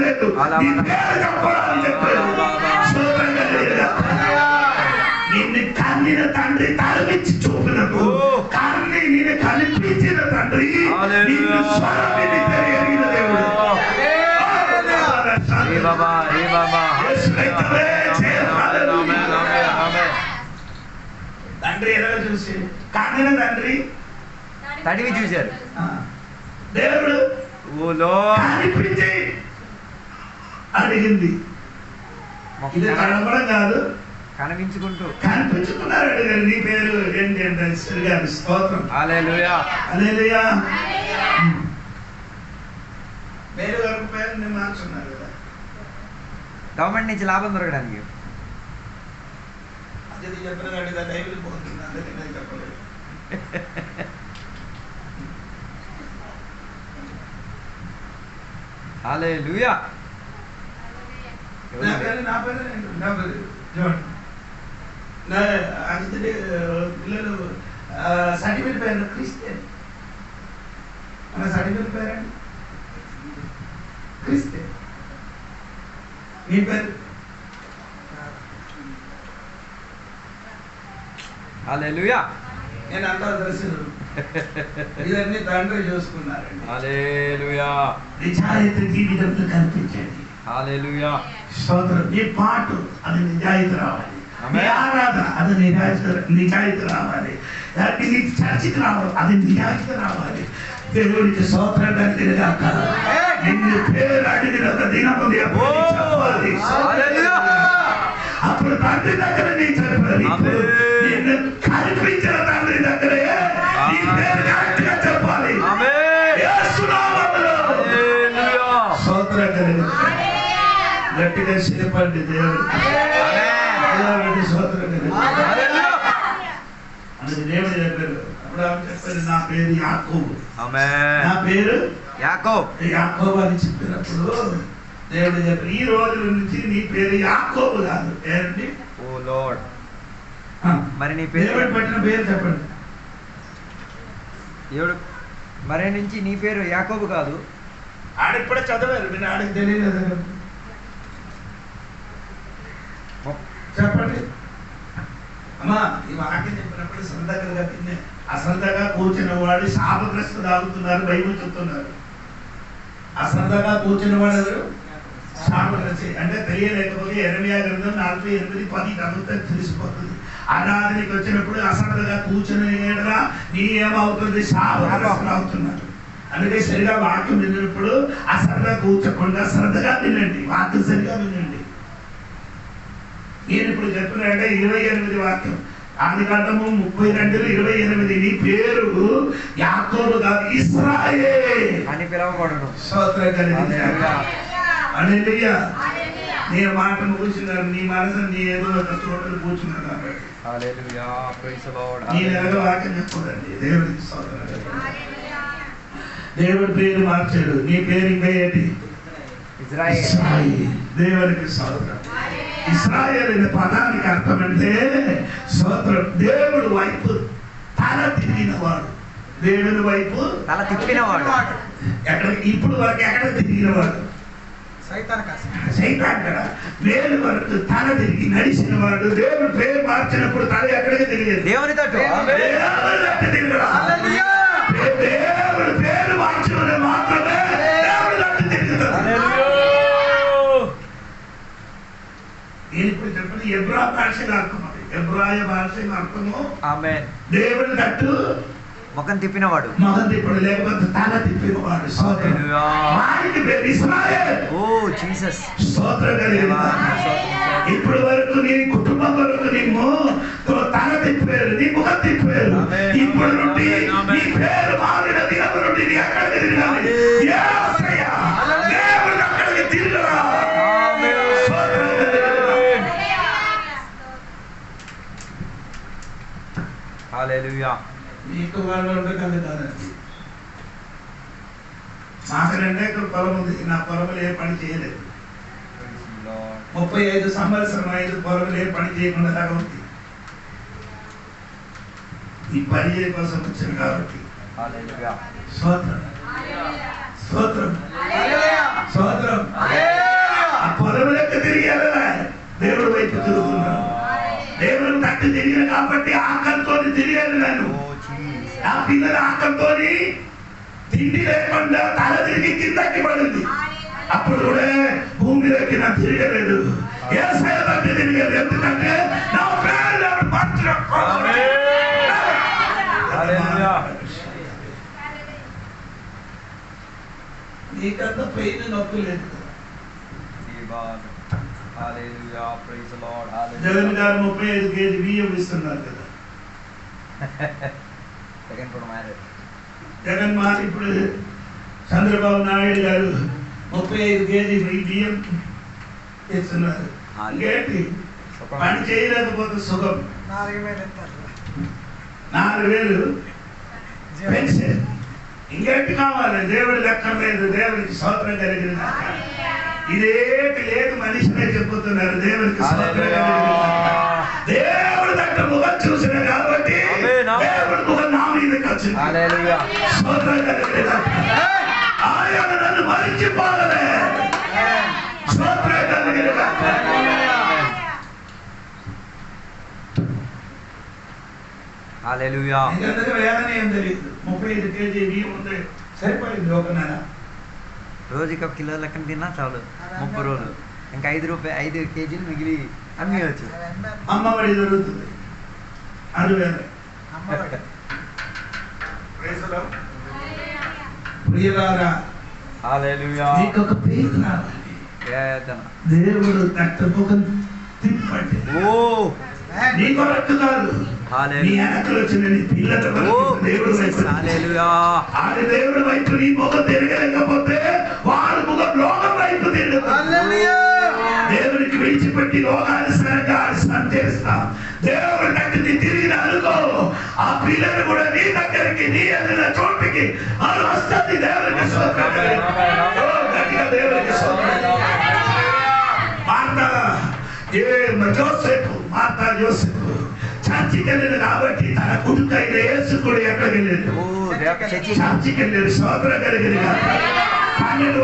లేదు. కన్నిన తండ్రి తలవిచ్చి చూపినప్పుడు కన్ని నేను కనిపించిన తండ్రి నిన్ను స్వరం విని తెలియగిన దేవుడు. తండ్రి ఎలా చూసి కన్నిన తండ్రి
తడివి చూశారు.
దేవుడు కనిపించి అడిగింది. ఇది కనపడం కాదు, కనిపించుకున్నారు. అడిగారు నీ పేరు ఏంటి అంటే గారి స్తోత్రం. హల్లెలూయా హల్లెలూయా. పేరు వరకు పేరు నేను మార్చున్నారు కదా
గవర్నమెంట్ నుంచి లాభం దొరకడానికి.
అది చెప్పిన అడిగా డైలీ పోతుంది, అందుకే నేను చెప్పలేదు.
హల్లెలూయా.
నా పేరు జోన్. పిల్లలు సర్టిఫికేట్ పేరు క్రిస్టియన్. మన సర్టిఫికేట్ పేరండి క్రిస్టియన్. మీ పేరు
హల్లెలూయా.
నేను అంతా తెలుసు. ఇదన్నీ తండ్రి చూసుకున్నారండి.
హల్లెలూయా.
నిజాయితీ జీవితంలో కనిపించండి.
హల్లెలూయా.
స్తోత్రం. నీ పాట అది నిజాయితీ రావాలి, నీ ఆరాధన అది నిజాయితీ రావాలి, నీ చర్చికి రావాలి అది నిజాయితీ రావాలి. దేవుడికి స్తోత్రం కలిగినగాక. నిన్ను పేరు అడిగిన ఒక దినము చెప్పాలి. అప్పుడు తండ్రి దగ్గర నీ చెప్పాలి. నిన్ను కనిపించిన తండ్రి దగ్గరే నీ పేరు కరెక్ట్ గా చెప్పాలి. స్తోత్రం కలిగిన గట్టిగా చెప్పండి. దేవుడు స్తోత్రం కలిగిన అందుకు దేవుడు చెప్పారు. అప్పుడు ఆమె చెప్పారు నా పేరు యాకోబు. నా పేరు యాకోబు అని చెప్పినప్పుడు దేవుడు చెప్పారు ఈ రోజుల నుంచి నీ పేరు యాకోబు కాదు. ఏంటి?
ఓ లార్డ్. మరి నీ
పేరు పెట్టిన పేరు చెప్పండి.
దేవుడు మరి నుంచి నీ పేరు యాకోబు కాదు.
ఆడిప్పుడే చదివారు, మీరు ఆడికి తెలియలేదు చెప్పండి. అమ్మా ఈ వాక్యం చెప్పినప్పుడు శ్రద్ధగా తిన్నే అశ్రద్ధగా కూర్చున్న వాడు శాపగ్రస్తులు తాగుతున్నారు, బైబిల్ చెప్తున్నారు. అశ్రద్ధగా కూర్చున్న వాడు శాపగ్రస్తి అంటే తెలియలేకపోతే యెరెమయా గ్రంథం 48:10 చదివితే తెలిసిపోతుంది. ఆరాధనకి వచ్చినప్పుడు అశ్రద్ధగా కూర్చుని నీ ఏమవుతుంది? శాపగ్రస్తులు అవుతున్నారు. అందుకే సరిగా వాక్యం విన్నప్పుడు అశ్రద్ధగా కూర్చోకుండా శ్రద్ధగా వినండి, వాక్యం సరిగా వినండి. నేను ఇప్పుడు చెప్పినట్టే 28 వాక్యం ఆదికాండము 32:28 నీ పేరు యాకోబు కాదు ఇశ్రాయేల్ అని
పిలవబడును.
హల్లెలూయా. నీ మాట కూర్చున్నారు, నీ మనసు నీ ఏదో ఒక చోట కూర్చున్నారు కాబట్టి
హల్లెలూయా. Praise the lord.
నీ ఎలాగో వాక్యం చెప్పదండి. దేవుడికి స్తోత్రం. దేవుడి పేరు మార్చాడు. నీ పేరు ఇంకా ఏంటి? ఇశ్రాయేల్. దేవుడికి స్తోత్రం. ఇశ్రాయేల్ అనే పదానికి అర్థం అంటే స్తోత్రం దేవుడు వైపు తల తిరిగినవాడు. దేవుడి వైపు
తల తిప్పినవాడు.
ఎక్కడ ఇప్పుడు వరకు ఎక్కడ తిరిగినవాడు? సైతాన్ కదా. దేవుడి వరకు తల తిరిగి నడిచిన వాడు. దేవుడు పేరు మార్చినప్పుడు తల ఎక్కడికి తిరిగేది? దేవుని తట్టు. దేవుడు పేరు మార్చిన మాత్రమే దేవుడి తట్టు తిరుగుతాడు. నేను ఇప్పుడు చెప్పండి ఎబ్రా భాషగా అర్థం. అది ఎబ్రాయ భాషగా అర్థము
ఆమేన్.
దేవుడి తట్టు
ముఖం తిప్పినవాడు.
ముఖం తిప్పడు లేకపోతే తల తిప్పినవాడు. వారికి పేరు ఇశ్రాయేల్.
ఓ జీసస్.
స్తోత్రం కలిగిన ఇప్పుడు వరకు నీ కుటుంబం వరకు నిన్ను తల తిప్పారు, నీ ముఖం తిప్పారు. ఇప్పుడు నుండి నీ పేరు మారిన దినం నుండి నీ అక్కడికి తిరగాలి. దేవుడు అక్కడికి తిరగరా.
హల్లెలూయా.
మీకు వాళ్ళు ఉండగలి కాదండి. మాకు 2 ఎకరాల పొలం ఉంది. నా పొలంలో ఏ పని చేయలేదు. 35 సంవత్సరం 5 పొలంలో ఏ పని చేయకుండా దాకా ఉంది. ఈ పని కోసం వచ్చాను కాబట్టి స్తోత్రం స్తోత్రం స్తోత్రం. ఆ పొలం లెక్క తిరిగి దేవుడు వైపు తిరుగుతున్నాడు. దేవుడు తట్టు తిరిగిన కాబట్టి ఆకలితో తిరిగాను నేను.
ఓ జీసస్.
నా పిల్లల ఆకలితో తిండి లేకుండా తల తిరిగి కిందకి పడింది. అప్పుడు కూడా భూమిలోకి నా తిరగలేదు. యేసయ్య దగ్గర తిరగలేదు. ఎందుకంటే నా పేరు నీకంత పెయిన్ నొప్పి లేదు. జగన్ గారు 35 కేజీ బియ్యం ఇస్తున్నారు కదా. జగన్ మారి ఇప్పుడు చంద్రబాబు నాయుడు గారు 35 కేజీ బియ్యం ఇస్తున్నారు. ఇంకేంటి పని చేయలేకపోతే సుఖం. 4,000 పెన్షన్. ఇంకేంటి కావాలి? దేవుడి లెక్క లేదు. దేవుడికి స్తోత్రం కలిగిన ఇదేంటి లేదు. మనిషినే చెప్పుతున్నారు. దేవుడికి స్తోత్రం కలిగిన దేవుడి దగ్గర ముఖం చూసిన కాబట్టి దేవుడి ముఖం నా మీదకి వచ్చింది. స్తోత్రం కలిగిన ఆయన నన్ను మరిచిపోలే. స్తోత్రం కలిగిన వేదన ఏం తెలియదు. 35 కేజీ బియ్యం ఉంటే సరిపోయింది. ఒక నెల
రోజుకి 1 కిలో లెక్కన తిన్నా చాలు. 30 రోజులు ఇంకా 5 కేజీలు మిగిలి అమ్మేయచ్చు.
అమ్మఒడి దొరుకుతుంది. అది వేరే. ప్రియులారా, నీకు ఒక పేరు రావాలి. దేవుడు తట్టుకోక తిప్పండి. నీ కొరకు కాదు, నీ వెనకలు వచ్చిన నీ పిల్లల దేవుడు ఆడి దేవుడి వైపు నీ ముఖం తిరగలేకపోతే వాడి ముఖం లోకం వైపు తిరుగుతుంది. దేవుడికి విడిచిపెట్టి లోకానుసారంగా చేస్తా. దేవుడి దగ్గరికి తిరిగిన అనుకో, ఆ పిల్లలు కూడా నీ దగ్గరికి నీ వెళ్ళిన చోటికి అది వస్తుంది. దేవుడికి గట్టిగా దేవుడికి మాతా జోసెఫ్ చర్చికి వెళ్ళాడు కాబట్టి తన కొడుకు అయిన యేసు కూడా ఎక్కడికి వెళ్ళాడు? చర్చికి వెళ్ళాడు. సోదర కలిగిన 12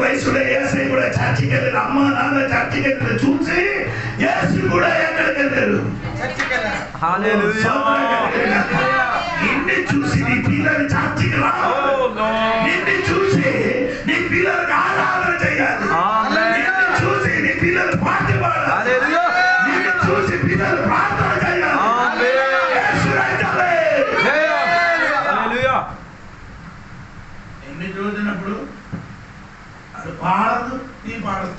వయసులో యేసు కూడా చర్చికి వెళ్ళాడు. అమ్మ నాన్న చర్చికి వెళ్ళాడు. చూసి యేసు కూడా ఎక్కడికి వెళ్ళాడు? నిన్ను చూసి నీ పిల్లలు చర్చికి రావు. నిన్ను చూసి నీ పిల్లలకు ఆరాధన చేయాలి. నిన్ను చూసి నీ పిల్లలు పాట పాడాలి. నిన్ను చూసి పిల్లలు ప్రార్థన చేయాలి. ఎన్ని చూసినప్పుడు అది పాడదు, నీ పాడదు.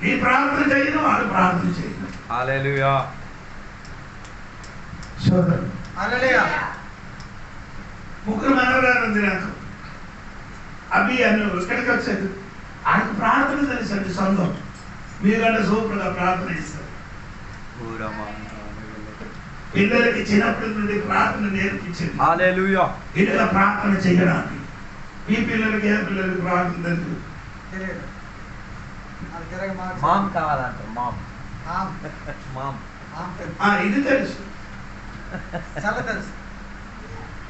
నీ ప్రార్థన చేయదు, వాడు ప్రార్థన చేయదు. ముగ్గురు మనవరాలు ఉంది నాకు. అవి అన్ను ఇక్కడికి వచ్చేది. ఆయనకు ప్రార్థన తెలుసండి. సొంతం మీరంటే సూపర్గా ప్రార్థన ఇస్తారు. పిల్లలకి చిన్నప్పటి నుండి ప్రార్థన నేర్పించింది. ఇలా ప్రార్థన చేయడానికి. ఈ పిల్లలకి ఏ పిల్లలకి ప్రార్థన తెలుసు? ఇది తెలుసు.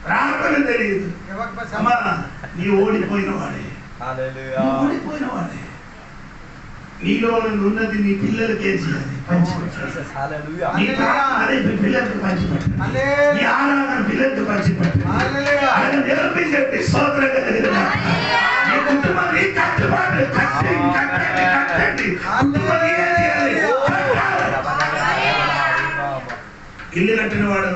ప్రార్థన తెలియదు. అమ్మా, నీ ఓడిపోయిన వాడే. ఓడిపోయిన వాడే. నీలో ఉన్నది నీ పిల్లలకి ఏం చేయాలి? పంచిపెట్టాలి. నీ ప్రార్థన పిల్లలకి పంచిపెట్టాలి. నీ ఆరాధన పిల్లలకి పంచిపెట్టాలి. ఆయన నేర్పించండి. స్తోత్రం కలిగిన నీ కుటుంబాన్ని కట్టుబాటు కట్టండి. కుటుంబాన్ని ఏం చేయాలి? ఇల్లు కట్టిన వాడు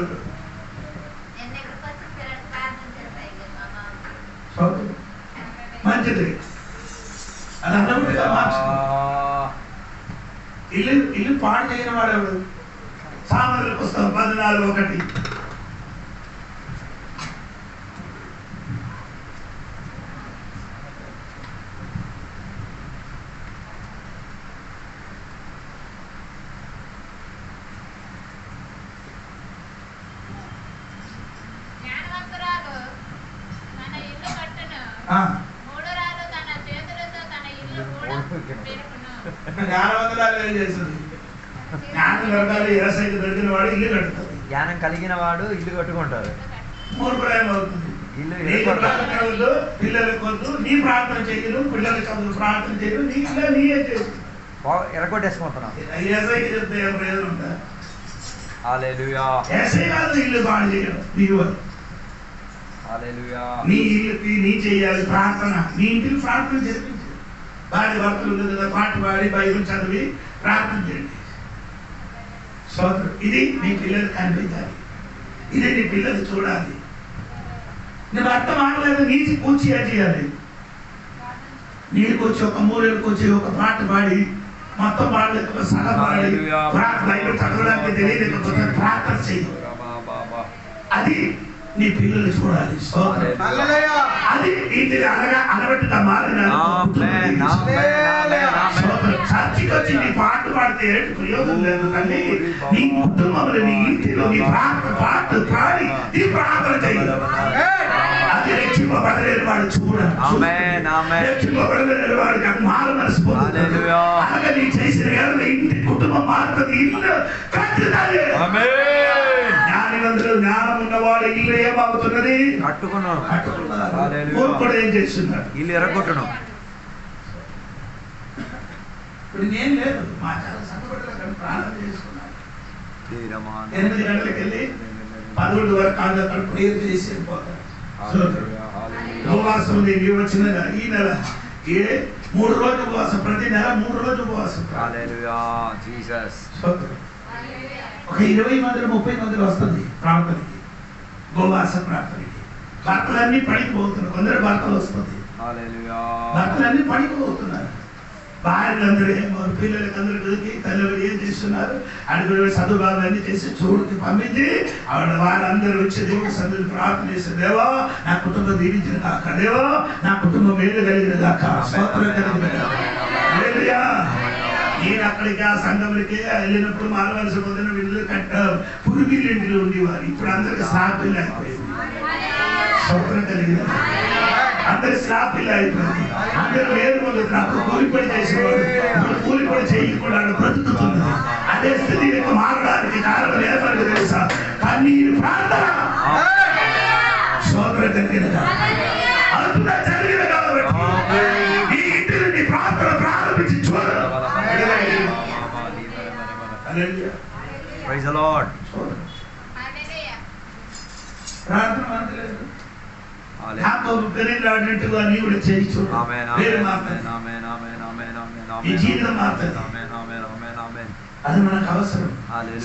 మంచిది. అది అన్నట్టుగా మార్చు. ఇల్లు పాడు చేయని వాడు ఎవడు? సామాన్యుల పుస్తకం 14:1.
జ్ఞానం కలిగిన వాడు ఇల్లు కట్టుకుంటారు.
పిల్లలకు వద్దు, నీ ప్రార్థన చేయరు. పిల్లలకి వద్దు, ప్రార్థన చేయరు. నీ ఇల్లు నీయే చేసు.
ఎరగొట్టేసుకుంటున్నాం.
ఏసైకి చెప్తే ఏం ప్రయోజనం ఉందా?
హల్లెలూయా.
ఏసై కాదు ఇల్లు బాగా చేయడం.
హల్లెలూయా.
నీ ఇల్లుకి నీ చేయాలి ప్రార్థన. నీ ఇంటికి ప్రార్థన జరిపించు. భార్య భర్తలు ఉంది కదా, పాట పాడి బైబిల్ చదివి ప్రార్థన చేయండి. సోదరు, ఇది నీ పిల్లలు కనిపించాలి. ఇది నీ పిల్లలు చూడాలి. నువ్వు అర్థం మాట్లాడలేదు, నీటి పూర్తిగా చేయాలి. నీళ్ళకి వచ్చి ఒక మూలకి వచ్చి ఒక పాట పాడి మొత్తం పాడలేక సగం పాడి బైబిల్ చదవడానికి తెలియలేకపోతే ప్రార్థన చేయి. అది నీ పిల్లలు చూడాలి. అది ఇంటిని అలవట్టుగా మారిన చర్చికి వచ్చి నీ పాట పాడితే ప్రయోజనం లేదు. కానీ నీ కుటుంబంలో నీ ఇంటిలో నీ పాట పాడి నీ ప్రార్థన చేయాలి. అది రెచ్చిపోబడలేని వాడు చూడాలి. రెచ్చిపోబడలేని వాడికి అది మారు మనసు పొందుతాడు. అలాగే నీ చేసిన ఇంటి కుటుంబం మారుతుంది, ఇల్లు కట్టుతాడు. జ్ఞానివంతుడు, జ్ఞానం ఉన్నవాడు ఇల్లు ఏమవుతున్నది? కట్టుకున్నాడు. ఏం చేస్తున్నాడు?
ఇల్లు ఎరగొట్టడం.
ఇప్పుడు నేను లేదు, మా చాలా సంతపడ్డ ప్రార్థన చేసుకున్నాను. 8 గంటలకు వెళ్ళి 11 వరకు అక్కడ ప్రేయర్ చేసి వెళ్ళిపోతాను. ఉపవాసం వచ్చిన ఈ నెల 3 రోజులు ఉపవాసం, ప్రతి నెల 3 రోజులు ఉపవాసం. ఒక 20 మందిలో 30 మందిలో వస్తుంది ప్రార్థనకి, ఉపవాస ప్రార్థనకి. భర్తలన్నీ పనికి పోతున్నారు. కొందరు భర్తలు వస్తుంది, భర్తలన్నీ పనికి పోతున్నారు. భార్యలందరూ పిల్లలకి అందరికి తల్లిదండ్రులు ఏం చేస్తున్నారు? అడుగులు చదువులన్నీ చేసి చూడుకి పంపించి వారందరూ వచ్చి దేవుడి సన్నిధిలో ప్రార్థన చేసి, దేవా నా కుటుంబం దీవించిన కాక, దేవా నా కుటుంబం మేలు కలిగిన కాక, స్తోత్రం కలిగిన కాక. నేను అక్కడికి ఆ సంఘంలోకి వెళ్ళినప్పుడు మారవలసి పొందిన వీళ్ళు పురుగిళ్ళు ఇంటిలో ఉండేవారు. ఇప్పుడు అందరికి సాపిల్లు అయిపోయింది. స్తోత్రం కలిగిన అందరి స్లాపిల్లు అయిపోయింది. అందరూ వేరు నాకు కూలిపడి చేసేవాడు, ఇప్పుడు కూలిపడి చేయకుండా బ్రతుకుతున్నది. అదే స్థితికి మారడానికి కారణం ఏమని తెలుసా? కన్నీరు ప్రార్థన. స్తోత్రం కలిగిన అద్భుత జరిగిన కాబట్టి ఈ ఇంటి నుండి ప్రార్థన ప్రారంభించి చూడాలి.
Praise the lord.
ప్రార్థన మాత్రలేదు, నాకు పెరిగినట్టుగా నీ కూడా చేయి చూడు. ఈ జీవితం మాత్రమే, అది మనకు అవసరం.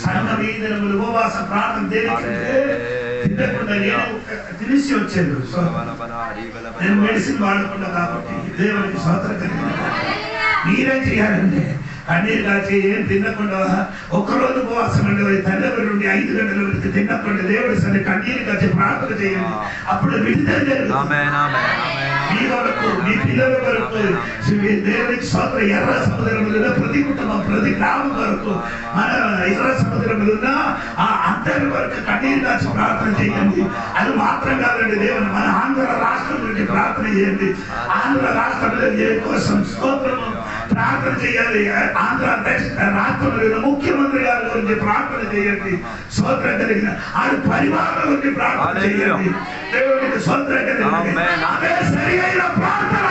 సంఘం ఈ దినములు ఉపవాస ప్రార్థన తినకుండా తినేసి వచ్చాడు. నేను మెడిసిన్ వాడకుండా కాబట్టి దేవునికి స్తోత్రం కలిగింది. మీరే చేయాలండి. కన్నీరు కాచి ఏం తినకుండా ఒక్కరోజు ఉపవాసం అండి, తెల్లవారి నుండి 5 గంటల వరకు తినకుండా దేవుడి సరే కన్నీరు కాచి ప్రార్థన చేయండి. అప్పుడు విడుదల జరుగుతుంది. మీ వరకు, మీ పిల్లల వరకు దేవునికి స్తోత్రం. ఎర్ర సముద్రములో ప్రతి కుటుంబం, ప్రతి గ్రామం వరకు, మన ఎర్ర సముద్రములున్న ఆ అందరి వరకు కన్నీరు కాచి ప్రార్థన చేయండి. అది మాత్రం కాదండి, దేవుని మన ఆంధ్ర రాష్ట్రం గురించి ప్రార్థన చేయండి. ఆంధ్ర రాష్ట్రంలో ఏ కోసం స్తోత్రము ప్రార్థన చేయాలి. ఆంధ్ర రాష్ట్రంలో ముఖ్యమంత్రి గారి గురించి ప్రార్థన చేయండి. స్తోత్రం కలిగిన ఆడి పరివారం గురించి ప్రార్థన చేయండి. దేవునికి స్తోత్రం కలిగిన అదే సరి అయిన ప్రార్థన.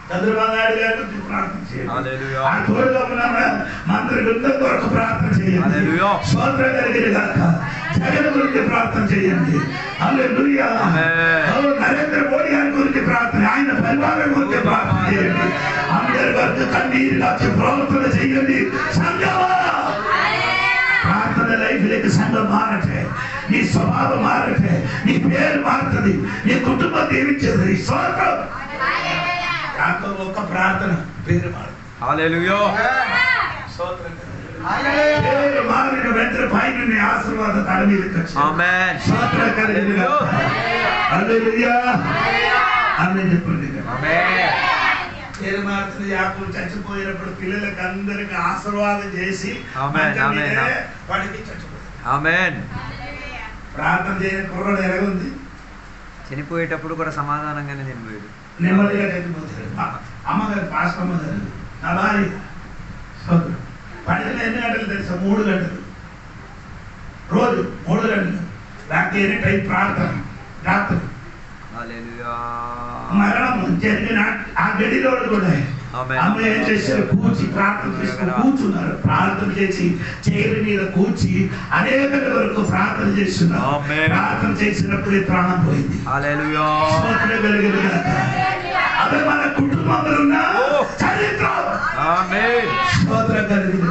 చంద్రబాబు నాయుడు గారి గురించి ప్రార్థన చేయండి. ఆ తోడుగా ఉన్న మంత్రి బృందం కొరకు ప్రార్థన చేయండి. స్తోత్రం కలిగిన గాక జగన్ గురించి ప్రార్థన చేయండి. హల్లెలూయా. నరేంద్ర మోడీ గారి గురించి ప్రార్థన, ఆయన పరివారం గురించి ప్రార్థన చేయండి. అందరి వరకు కన్నీరు కాచి ప్రవర్తన చేయండి. సంఘమా ప్రార్థన లైఫ్లోకి సంఘం మారటే, నీ స్వభావం మారటే, నీ పేరు మారుతుంది, నీ కుటుంబం దీవించేది. స్తోత్రం. ఒక్క ప్రార్థన పేరు మారుతుంది.
హల్లెలూయా.
స్తోత్రం. పేరు మారిన వెంటనే పైన ఆశీర్వాదం తన మీదకి వచ్చింది.
ఆమేన్.
స్తోత్రం కలిగిన హల్లెలూయా. ఆమేన్ చెప్పండి.
ఆమేన్.
పేరు మారుతుంది. యాకోబు చచ్చిపోయినప్పుడు పిల్లలకి అందరికి ఆశీర్వాదం చేసి వాడికి చచ్చిపోయాడు.
ఆమేన్.
ప్రార్థన చేయని కుర్రాడు ఎలాగుంది?
చనిపోయేటప్పుడు కూడా సమాధానంగానే చనిపోయాడు,
నెమ్మదిగా చచ్చిపోతాడు. అమ్మగారు పాస్టర్ అమ్మగారు నా భార్య పడిన ఎన్ని గంటలు తెలుసా? 3 గంటలు రోజు, 3 గంటలు. నాకు ఎనీ టైం ప్రార్థన రాత్రి. మరణం జరిగిన ఆ గడిలో కూడా అమ్మ ఏం చేశారు? కూర్చి ప్రార్థన చేసుకుని కూర్చున్నారు. ప్రార్థన చేసి చైర్ మీద కూర్చి అనేక వరకు ప్రార్థన చేస్తున్నారు. ప్రార్థన చేసినప్పుడే ప్రాణం పోయింది. అదే మన కుటుంబంలో ఉన్న చరిత్ర. స్తోత్రం కలిగింది.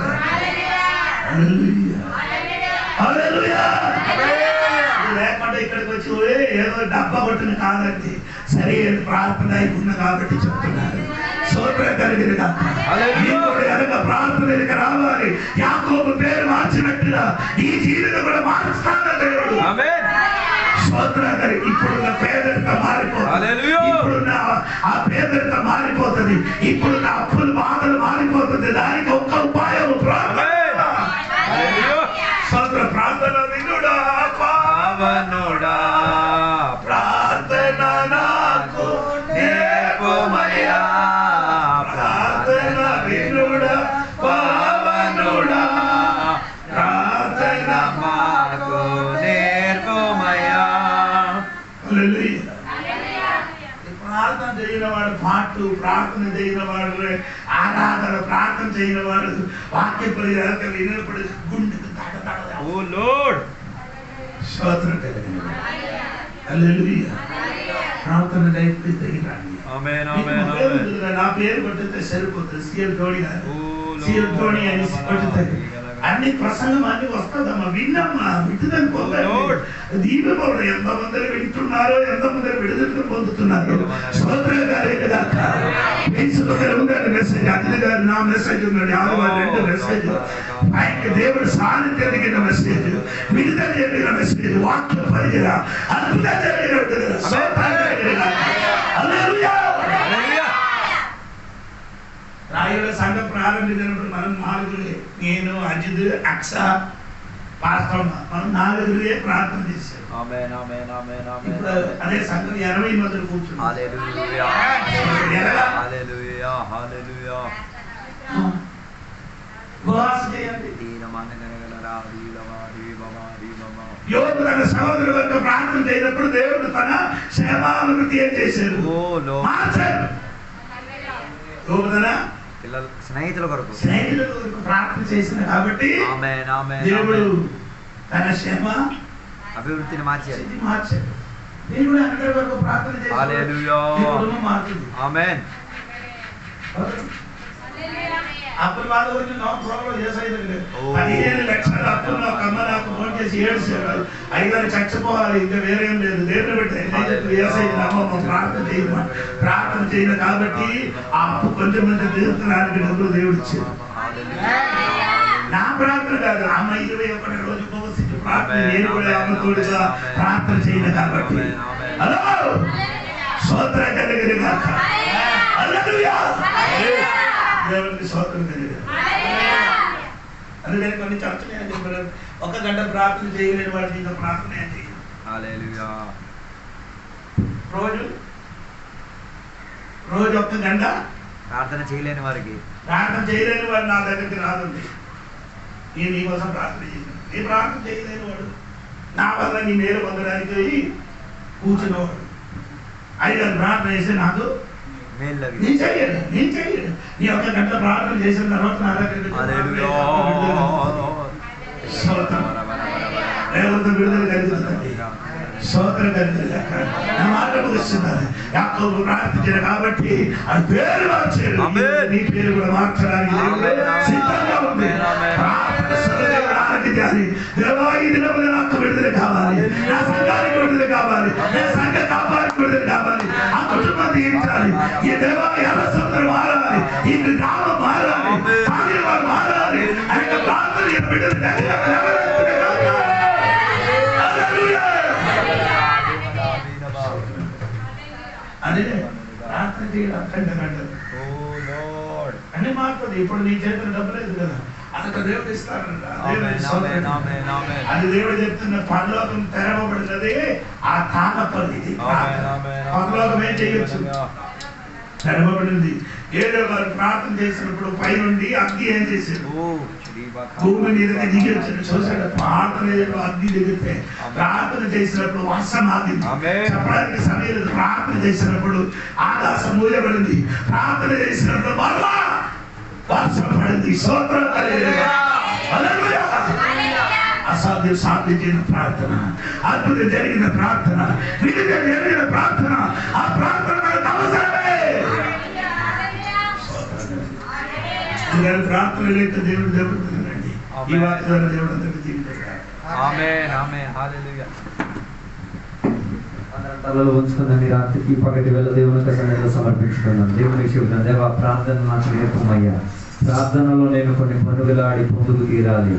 లేకుండా ఇక్కడికి వచ్చి ఏదో డబ్బా కొట్టిన కాదండి, సరే ప్రార్థన అయిపోయింది కాబట్టి చెప్తున్నారు. స్తోత్రం కలిగింది కనుక ప్రార్థనకి రావాలి. యాకోబు పేరు మార్చినట్టుగా ఈ జీవితం కూడా మారుస్తాను దేవుడు. స్తోత్రం కలిగి ఇప్పుడున్న పేదరికం మారిపోతుంది. ఇప్పుడున్న ఆ పేదరికం మారిపోతుంది. ఇప్పుడున్న అప్పులు బాధలు మారిపోతుంది. దానికి ఒక్క ఉపాయం ప్రార్థన. స్తోత్ర ప్రార్థన వినుడా పావనుడా, ప్రార్థన నాకు నేర్పుమయ్యా. ప్రార్థన వినుడా పావనుడా, ప్రార్థన మాకు నేర్పుమయ్యా. ప్రార్థన చేయని వాడు పాటు, ప్రార్థన చేయని వాడు ఆరాధన, ప్రార్థన చేయని వాడు వాక్య పరిహారం వినప్పుడు గుండెకు స్తోత్రం కలిగింది. హల్లెలూయా. ప్రార్థన నా పేరు కొట్టితే సరిపోతుంది. సీఎల్ ధోని గారు, సీఎల్ ధోని అని కొట్టుతుంది. అన్ని ప్రసంగం అన్ని వస్తుందమ్మా, విన్నమ్మా, వింటుందని పొందండి. దీపంలో ఎంతమంది వింటున్నారో, ఎంతమంది విడుదల పొందుతున్నారు. స్తోత్రం మెసేజ్ అదిలి గారు నా మెసేజ్ ఉందండి. 2 మెసేజ్ ఆయనకి దేవుడు సాన్నిధ్యం జరిగిన మెసేజ్, విడుదల జరిగిన మెసేజ్, వాక్య పరిచయ అద్భుతం జరిగిన రాయుల సంఘం ప్రారంభించినప్పుడు మనం 4 నేను అజిత్ అక్ష పాస్టర్ మనం 4 ప్రార్థన చేశాం. అదే సంఘం 80 మంది కూర్చున్నారు. యోబు తన సహోదరులతో ప్రార్థన చేసినప్పుడు దేవుడు తన క్షేమాభివృద్ధి ఏం చేశారు? యోబు తన
స్నేహితుల కొరకు
ప్రార్థన చేసిన కాబట్టి దేవుడు తన క్షేమ
అభివృద్ధిని మార్చాడు.
దేవుడు అందరి వరకు ప్రార్థన చేసి అప్పుడు వాళ్ళ గురించి నో ప్రాబ్లం చేసేది. 15 లక్షల అప్పులు నా కమ్మ నాకు ఫోన్ చేసి ఏడ్చాడు. 5 చచ్చిపోవాలి, ఇంకా వేరేం లేదు. దేవుడు పెట్టేది ప్రార్థన చేయమని. ప్రార్థన చేయను కాబట్టి ఆ అప్పు కొంచెం తీర్చడానికి డబ్బులు దేవుడు ఇచ్చాడు. నా ప్రార్థన కాదు, అమ్మ 21 రోజు ఉపవసించి ప్రార్థన, నేను కూడా అమ్మ తోడుగా ప్రార్థన చేయను కాబట్టి. హలో స్తోత్రం కలిగిన గాక. హల్లెలూయా. దేవునికి స్తోత్రం కలిగిన. అందుకని కొన్ని చర్చలు ఏం చెప్పారు, 1 గంట ప్రార్థన చేయలేని వాడికి ఇంకా ప్రార్థన ఏం చేయదు.
హల్లెలూయా.
రోజు 1 గంట
ప్రార్థన చేయలేని వారికి,
ప్రార్థన చేయలేని వాడు నా దగ్గరికి రాదండి. నేను నీ కోసం ప్రార్థన చేయను. నీ ప్రార్థన చేయలేని వాడు నా వల్ల నీ మేలు పొందడానికి కూర్చున్నవాడు 5 గంటలు ప్రార్థన చేస్తే నాకు నేను చెయ్యను. నీ 1 గంట ప్రార్థన చేసిన తర్వాత నా దగ్గరికి విడుదల కలుగుతుంది. స్తోత్రం కలిగింది. నా మాట ముగిస్తున్నారు. యాకోబు ప్రార్థించారు కాబట్టి అది పేరు మార్చారు. నీ పేరు కూడా మార్చడానికి సిద్ధంగా ఉంది. దేవా ఈ దినమున నాకు విడుదల కావాలి, నా సంఘానికి విడుదల కావాలి, నా సంఘ కాపానికి విడుదల కావాలి, ఆ కుటుంబం తీర్చాలి. ఈ దేవా ఎలా సముద్రం మారాలి, ఈ గ్రామం మారాలి, వారు మారాలి అనే ప్రార్థన విడుదల అదే ప్రార్థన చేయాలి. అన్ని మారుతుంది. ఇప్పుడు నీ చేతులు డబ్బు లేదు కదా, అంత దేవుడు ఇస్తారంట. అది దేవుడు చెప్తున్న పరలోకం తెరవబడినది ఆ తాకపల్లి. పరలోకం ఏం చేయొచ్చు? తెరవబడింది. ఏలియా గారు ప్రార్థన చేసినప్పుడు పైనుండి అగ్గి ఏం చేశారు, భూమి మీదకి దిగి వచ్చి చూసాడు. ప్రార్థన అగ్గి దిగితే ప్రార్థన చేసినప్పుడు వర్షం ఆగింది. చెప్పడానికి సమయం లేదు. ప్రార్థన చేసినప్పుడు ఆకాశం మూయబడింది. ప్రార్థన చేసినప్పుడు మరలా వర్షం పడింది. స్తోత్రం హల్లెలూయా. అసాధ్యం సాధించిన ప్రార్థన, అద్భుతం జరిగిన ప్రార్థన, విజయం జరిగిన ప్రార్థన, ఆ ప్రార్థన అవసరమే. ప్రార్థన లేక దేవుడు దెబ్బతిందండి. ఈ వాక్యాల దేవుడు అందరికీ జీవితారు.
తలలో ఉంచుకున్న మీరు ఈ పగటి వేళ దేవుని సన్నిధిలో సమర్పించుకున్నాను. దేవునికి చెబుతాను, దేవా ప్రార్థన నాకు నేర్పమయ్యా. ప్రార్థనలో నేను కొన్ని పనుగులాడి పొందుకు తీరాలి.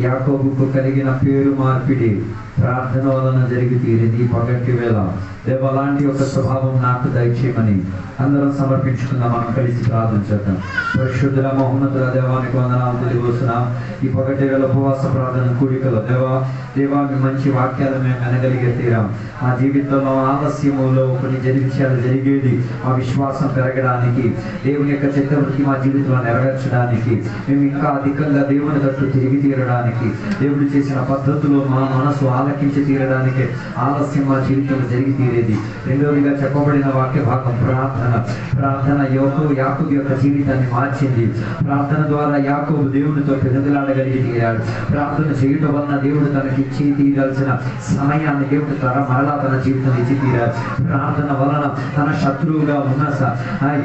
యాకోబుకు కలిగిన పేరు మార్పిడి ప్రార్థన వలన జరిగి తీరింది. ఈ పగటి వేళ దేవ అలాంటి ఒక స్వభావం నాకు దయచేయమని అందరం సమర్పించుకుందాం. మనం కలిసి ప్రార్థన చేద్దాం. పరిశుద్ధుల మహోన్నతుల దేవానికి వందనాలు తెలియవస్తున్నాం. ఈ పగటి వేళ ఉపవాస ప్రార్థన కూడికలో దేవా మీ మంచి వాక్యాలు మేము వినగలిగే తీరాం. మా జీవితంలో ఆలస్యములో కొన్ని విషయాలు జరిగేది మా విశ్వాసం పెరగడానికి, దేవుని యొక్క చిత్తవృత్తి మా జీవితంలో నెరవేర్చడానికి, మేము ఇంకా అధికంగా దేవుని తట్టు తిరిగి తీరడానికి, దేవుడు చేసిన పద్ధతులు మా మనసు ఆలకించి తీరడానికి ఆలస్యం మా జీవితంలో జరిగి తీరేది. రెండవదిగా చెప్పబడిన వాక్య భాగం ప్రార్థన యాకోబు యొక్క జీవితాన్ని మార్చింది. ప్రార్థన ద్వారా యాకోబు దేవునితో పెనుగులాడగలిగి తీరాడు. ప్రార్థన చేయటం వలన దేవుడు తనకి ఇచ్చి తీరాల్సిన సమయాన్ని దేవుడు మరలా తన జీవితం ఇచ్చి తీరాడు. ప్రార్థన వలన తన శత్రువుగా ఉన్న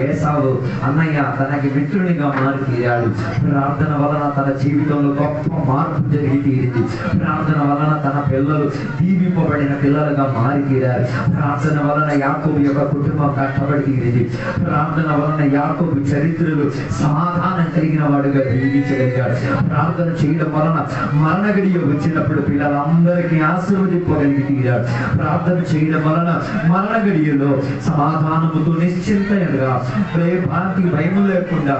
ఏసావు అన్నయ్య తనకి మిత్రునిగా మారి తీరాడు. ప్రార్థన వలన తన జీవితంలో గొప్ప మార్పు జరిగి తీరింది. ప్రార్థన వలన తన పిల్లలు దీవింపబడిన పిల్లలుగా మారి తీరారు. ప్రార్థన వలన యాకోబు యొక్క కుటుంబం కష్టపడి తీరింది. ప్రార్థన వలన యాకోబు చరిత్రలు సమాధానం కలిగిన వాడుగా జీవించగలిగాడు. ప్రార్థన చేయడం వలన మరణగడియ వచ్చినప్పుడు పిల్లలందరికీ ఆశీర్వదింపగలిగి తీరాడు. ప్రార్థన చేయడం వలన మరణగడియలో సమాధానముతో నిశ్చింతగా భయము లేకుండా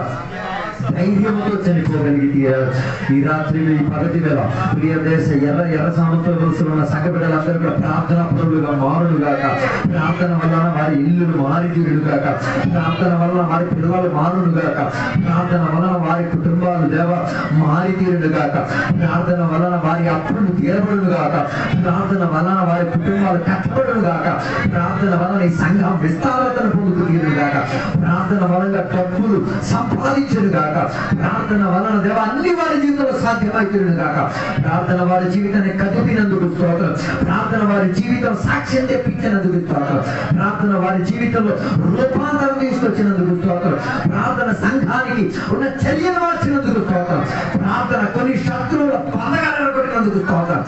ధైర్యంతో చనిపోగలిగి తీరాడు. ఈ రాత్రి ఈ పగటి వేళ ప్రియ దేశ ఎర్ర సముద్రంలో ఉన్న సంఘ బిడ్డలందరూ కూడా ప్రార్థనా పరులుగా మారుడుగాక. ప్రార్థన వలన వారి ఇల్లులు మారితీరుడుగాక. ప్రార్థన వలన వారి పిల్లలు మారుడుగాక. ప్రార్థన వలన వారి కుటుంబాలు దేవ మారితీరుడుగాక. ప్రార్థన వలన వారి అప్పులు తీరబడుగాక. ప్రార్థన వలన వారి కుటుంబాలు కట్టబడుగాక. ప్రార్థన వలన ఈ సంఘం విస్తారతను పొందుకు తీరుగాక. ప్రార్థన వలన డబ్బులు సంపాదించుడుగాక. ప్రార్థన వలన దేవ అన్ని వారి జీవితంలో సాధ్యమవుతుంది కాక. ప్రార్థన వారి జీవితాన్ని కదిపినందుకు స్తోత్రం. ప్రార్థన వారి జీవితం సాక్ష్యం తెప్పించినందుకు స్తోత్రం. ప్రార్థన వారి జీవితంలో రూపాంతరం తీసుకొచ్చినందుకు స్తోత్రం. ప్రార్థన సంఘానికి ఉన్న చర్యను మార్చినందుకు స్తోత్రం. ప్రార్థన కొన్ని శత్రువుల పందగాలను కొట్టినందుకు స్తోత్రం.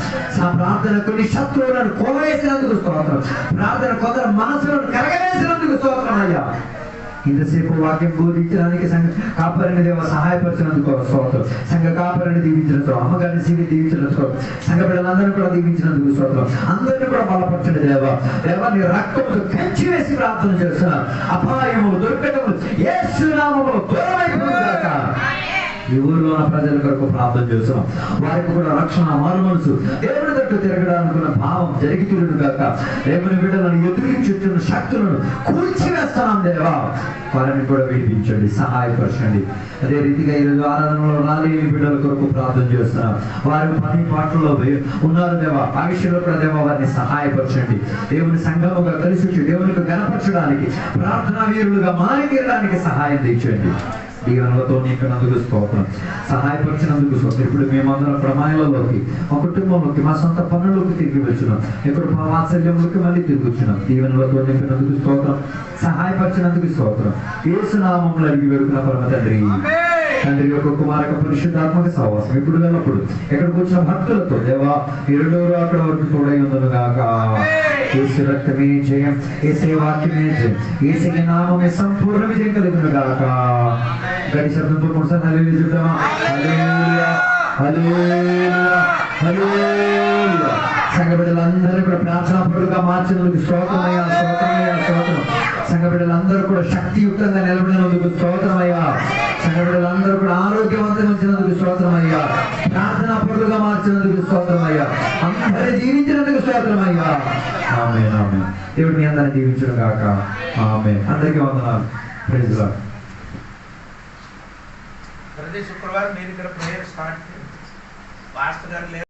ప్రార్థన కొన్ని శత్రువులను కోవేసినందుకు స్తోత్రం. ప్రార్థన కొందరు మనసులను కరగవేసినందుకు స్తోత్రం అయ్యా. ఇంతసేపు వాక్యం బోధించడానికి సంఘ కాపరిని దేవ సహాయపరిచినందుకు స్తోత్రం. సంఘ కాపరిని దీవించినందుకు, అమ్మగారిని సిగి దీవించినందుకు, సంఘ బిడ్డలందరినీ కూడా దీవించినందుకు స్తోత్రం. అందరినీ కూడా బలపరచండి దేవ నీ రక్తంతో కంచి వేసి ప్రార్థన చేస్తున్నారు. అపాయములు దుర్గటములు యేసు నామములో దూరమైపోగాక. ఈ ఊరిలో ఉన్న ప్రజల కొరకు ప్రార్థన చేస్తున్నాం. వారికి కూడా రక్షణ మారు మనసు దేవుని తట్టు తిరగడానుకున్న భావం జరిగి తీరుగాక. దేవుని బిడ్డలను ఎదురించుతున్న శక్తులను కూల్చివేస్తున్నాం దేవా. వారిని కూడా విడిపించండి, సహాయపరచండి. అదే రీతిగా ఈరోజు ఆరాధనలో రాలేని బిడ్డల కొరకు ప్రార్థన చేస్తున్నాం. వారి పని పాటల్లో ఉన్నారు దేవా. ఆ విషయంలో కూడా దేవా వారిని సహాయపరచండి. దేవుని సంఘముగా కలిసి వచ్చి దేవునికి గణపరచడానికి, ప్రార్థనా వీరులుగా మారి తీరడానికి సహాయం తెచ్చండి. దీవెనలతో నీకున్నందుకు స్తోత్రం. సహాయపరిచినందుకు స్తోత్రం. ఇప్పుడు మేమందరం ప్రమాణాలలోకి, మా కుటుంబంలోకి, మా సొంత పనుల్లోకి తిరిగి వచ్చున్నాం. ఇప్పుడు మా వాత్సల్యంలోకి మళ్ళీ తిరిగి వచ్చినాం. దీవెనలతో నింపినందుకు స్తోత్రం. సహాయపరిచినందుకు స్తోత్రం. యేసు నామములో అడిగి వేడుకున్న పరమ తండ్రి యొక్క కుమారక పరిశుద్ధాత్మక సహవాసం ఇప్పుడు వెళ్ళప్పుడు ఎక్కడికి వచ్చిన భక్తులతో దేవా ఇరుడోరు అక్కడ వరకు తోడై ఉందను గాక. యేసు రక్తమే జయం, యేసు వాక్యమే జయం, యేసు నామమే సంపూర్ణ విజయం కలుగును గాక. గడి శబ్దంతో కొనసాగి హల్లెలూయా చెప్తామా? హల్లెలూయా హల్లెలూయా హల్లెలూయా. సంఘ బిడ్డలందరూ కూడా ప్రార్థనా పరులుగా మార్చినందుకు స్తోత్రమయ్యా, స్తోత్రమయ్యా, స్తోత్రం. సంఘ బిడ్డలందరూ కూడా శక్తియుక్తంగా నిలబడినందుకు స్తోత్రమయ్యా. సంఘ బిడ్డలందరూ కూడా ఆరోగ్యవంతంగా ఉంచినందుకు స్తోత్రమయ్యా. ప్రార్థనా పరులుగా మార్చినందుకు స్తోత్రమయ్యా. అందరూ జీవించినందుకు స్తోత్రమయ్యా. ఆమేన్ ఆమేన్. దేవుడు మీ అందరిని దీవించును గాక. ఆమేన్. అందరికీ వందనాలు. Praise lord.
ప్రతి శుక్రవారం నేను ఇక్కడ ప్రేయర్ స్టార్ట్ చేయండి. పాస్టర్ గారు లేరు.